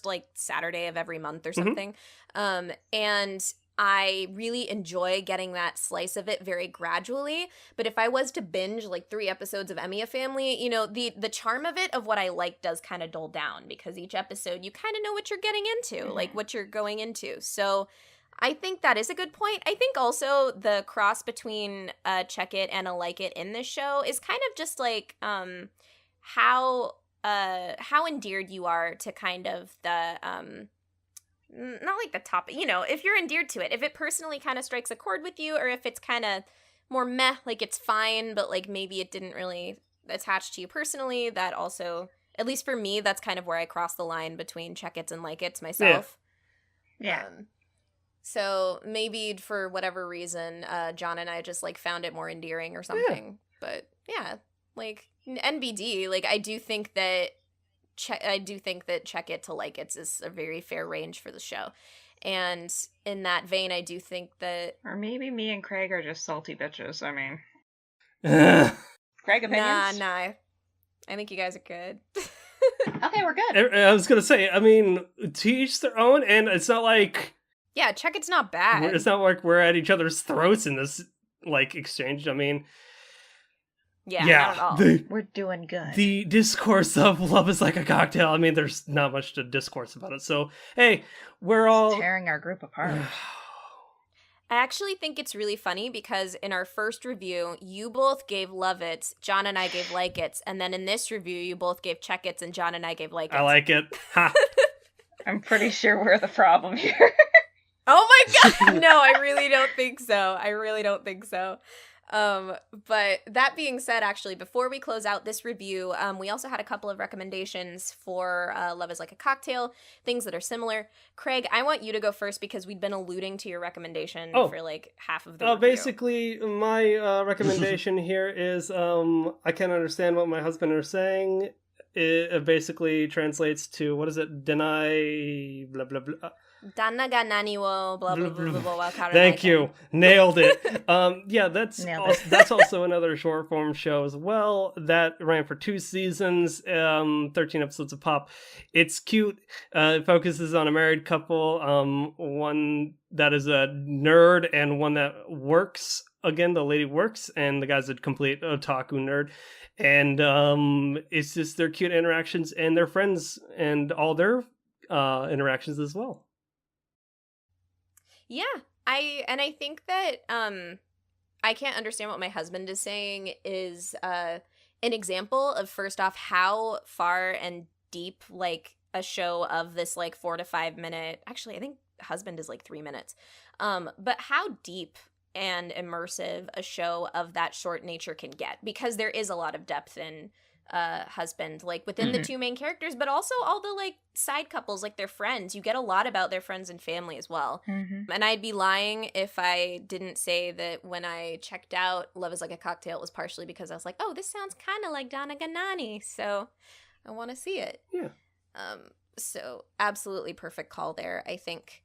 like Saturday of every month or something. And I really enjoy getting that slice of it very gradually. But if I was to binge like 3 episodes of Emiya Family, you know, the charm of it, of what I like, does kind of dull down because each episode you kind of know what you're getting into, like what you're going into. So I think that is a good point. I think also the cross between a check it and a like it in this show is kind of just like how endeared you are to kind of the not like the top, if you're endeared to it, if it personally kind of strikes a chord with you, or if it's kind of more meh, like it's fine, but like maybe it didn't really attach to you personally, that also, at least for me, that's kind of where I cross the line between check-its and like-its myself. Yeah. So maybe for whatever reason, John and I just like found it more endearing or something. Yeah. But yeah, like NBD, like I do think that check it to like it is a very fair range for the show. And in that vein, I do think that... Or maybe me and Craig are just salty bitches, I mean. Craig, opinions? Nah. I think you guys are good. Okay, we're good. I was going to say, I mean, to each their own, and it's not like... Yeah, check-it's not bad. It's not like we're at each other's throats in this, like, exchange. I mean... Yeah, not at all. We're doing good. The discourse of love is like a cocktail. I mean, there's not much to discourse about it. So, hey, we're all... tearing our group apart. I actually think it's really funny because in our first review, you both gave love-its, John and I gave like-its, and then in this review, you both gave check-its, and John and I gave like-its. I like it. Ha! I'm pretty sure we're the problem here. Oh my god! No, I really don't think so. But that being said, actually, before we close out this review, we also had a couple of recommendations for Love is Like a Cocktail, things that are similar. Craig, I want you to go first because we'd been alluding to your recommendation for like half of the review. Basically, my recommendation here is I can't understand what my husband is saying. It basically translates to, what is it? Deny, blah, blah, blah. Danna ga nani wo blah blah blah blah Wakaranai. Thank you. Nailed it. Yeah, that's Nailed also another short form show as well that ran for 2 seasons, 13 episodes of pop. It's cute. It focuses on a married couple, one that is a nerd and one that works. Again, the lady works and the guy's a complete otaku nerd. And it's just their cute interactions and their friends and all their interactions as well. Yeah, I think that I can't understand what my husband is saying is an example of, first off, how far and deep like a show of this like 4 to 5 minute, actually I think husband is like 3 minutes, but how deep and immersive a show of that short nature can get, because there is a lot of depth in husband, like within the 2 main characters, but also all the like side couples, like their friends. You get a lot about their friends and family as well. And I'd be lying if I didn't say that when I checked out Love is Like a Cocktail, it was partially because I was like, oh, this sounds kind of like Danna ga Nani, so I want to see it. Yeah. So absolutely perfect call there, I think.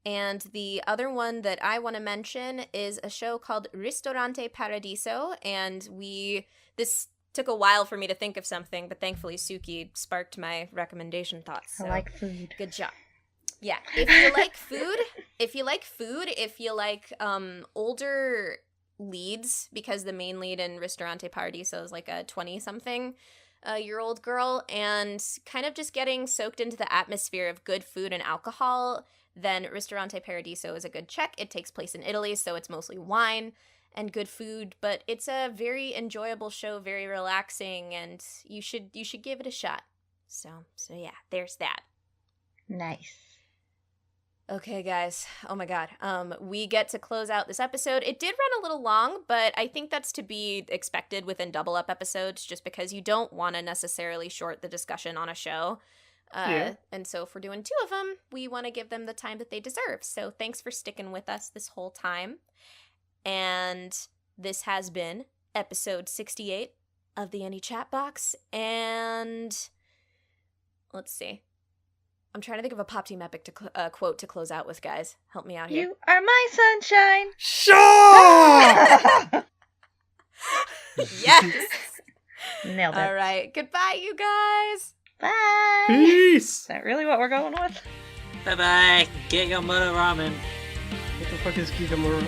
And the other one that I want to mention is a show called Ristorante Paradiso, and this took a while for me to think of something, but thankfully Suki sparked my recommendation thoughts. So I like food. Good job. Yeah, if you like food, if you like older leads, because the main lead in Ristorante Paradiso is like a 20-something year old girl, and kind of just getting soaked into the atmosphere of good food and alcohol, then Ristorante Paradiso is a good check. It takes place in Italy, so it's mostly wine and good food, but it's a very enjoyable show, very relaxing, and you should give it a shot. So yeah, there's that. Nice. Okay, guys. Oh my god. We get to close out this episode. It did run a little long, but I think that's to be expected within double up episodes, just because you don't want to necessarily short the discussion on a show. And so if we're doing 2 of them, we want to give them the time that they deserve. So thanks for sticking with us this whole time. And this has been episode 68 of the Any Chat Box. And let's see. I'm trying to think of a Pop Team Epic quote to close out with, guys. Help me out here. You are my sunshine. Sure! Yes! Nailed it. All right. Goodbye, you guys. Bye. Peace! Is that really what we're going with? Bye-bye. Get your mother ramen. What the fuck is Kikamura?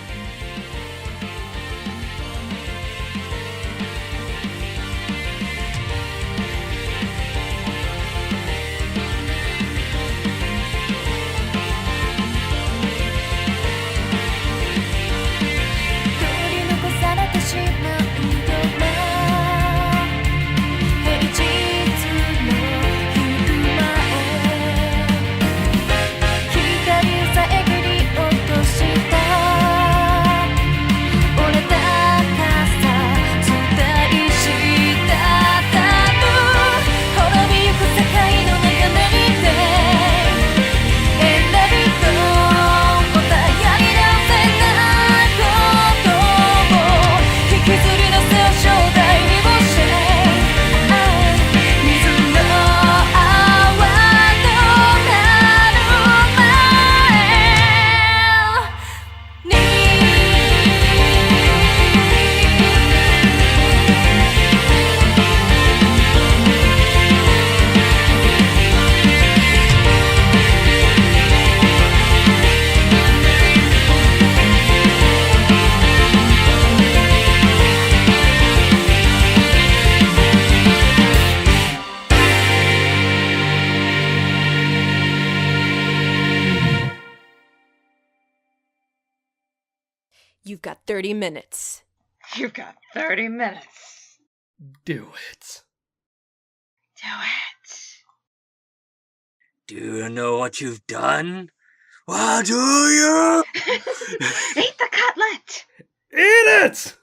You've got 30 minutes. You've got 30 minutes. Do it. Do it. Do you know what you've done? What do you? Eat the cutlet! Eat it!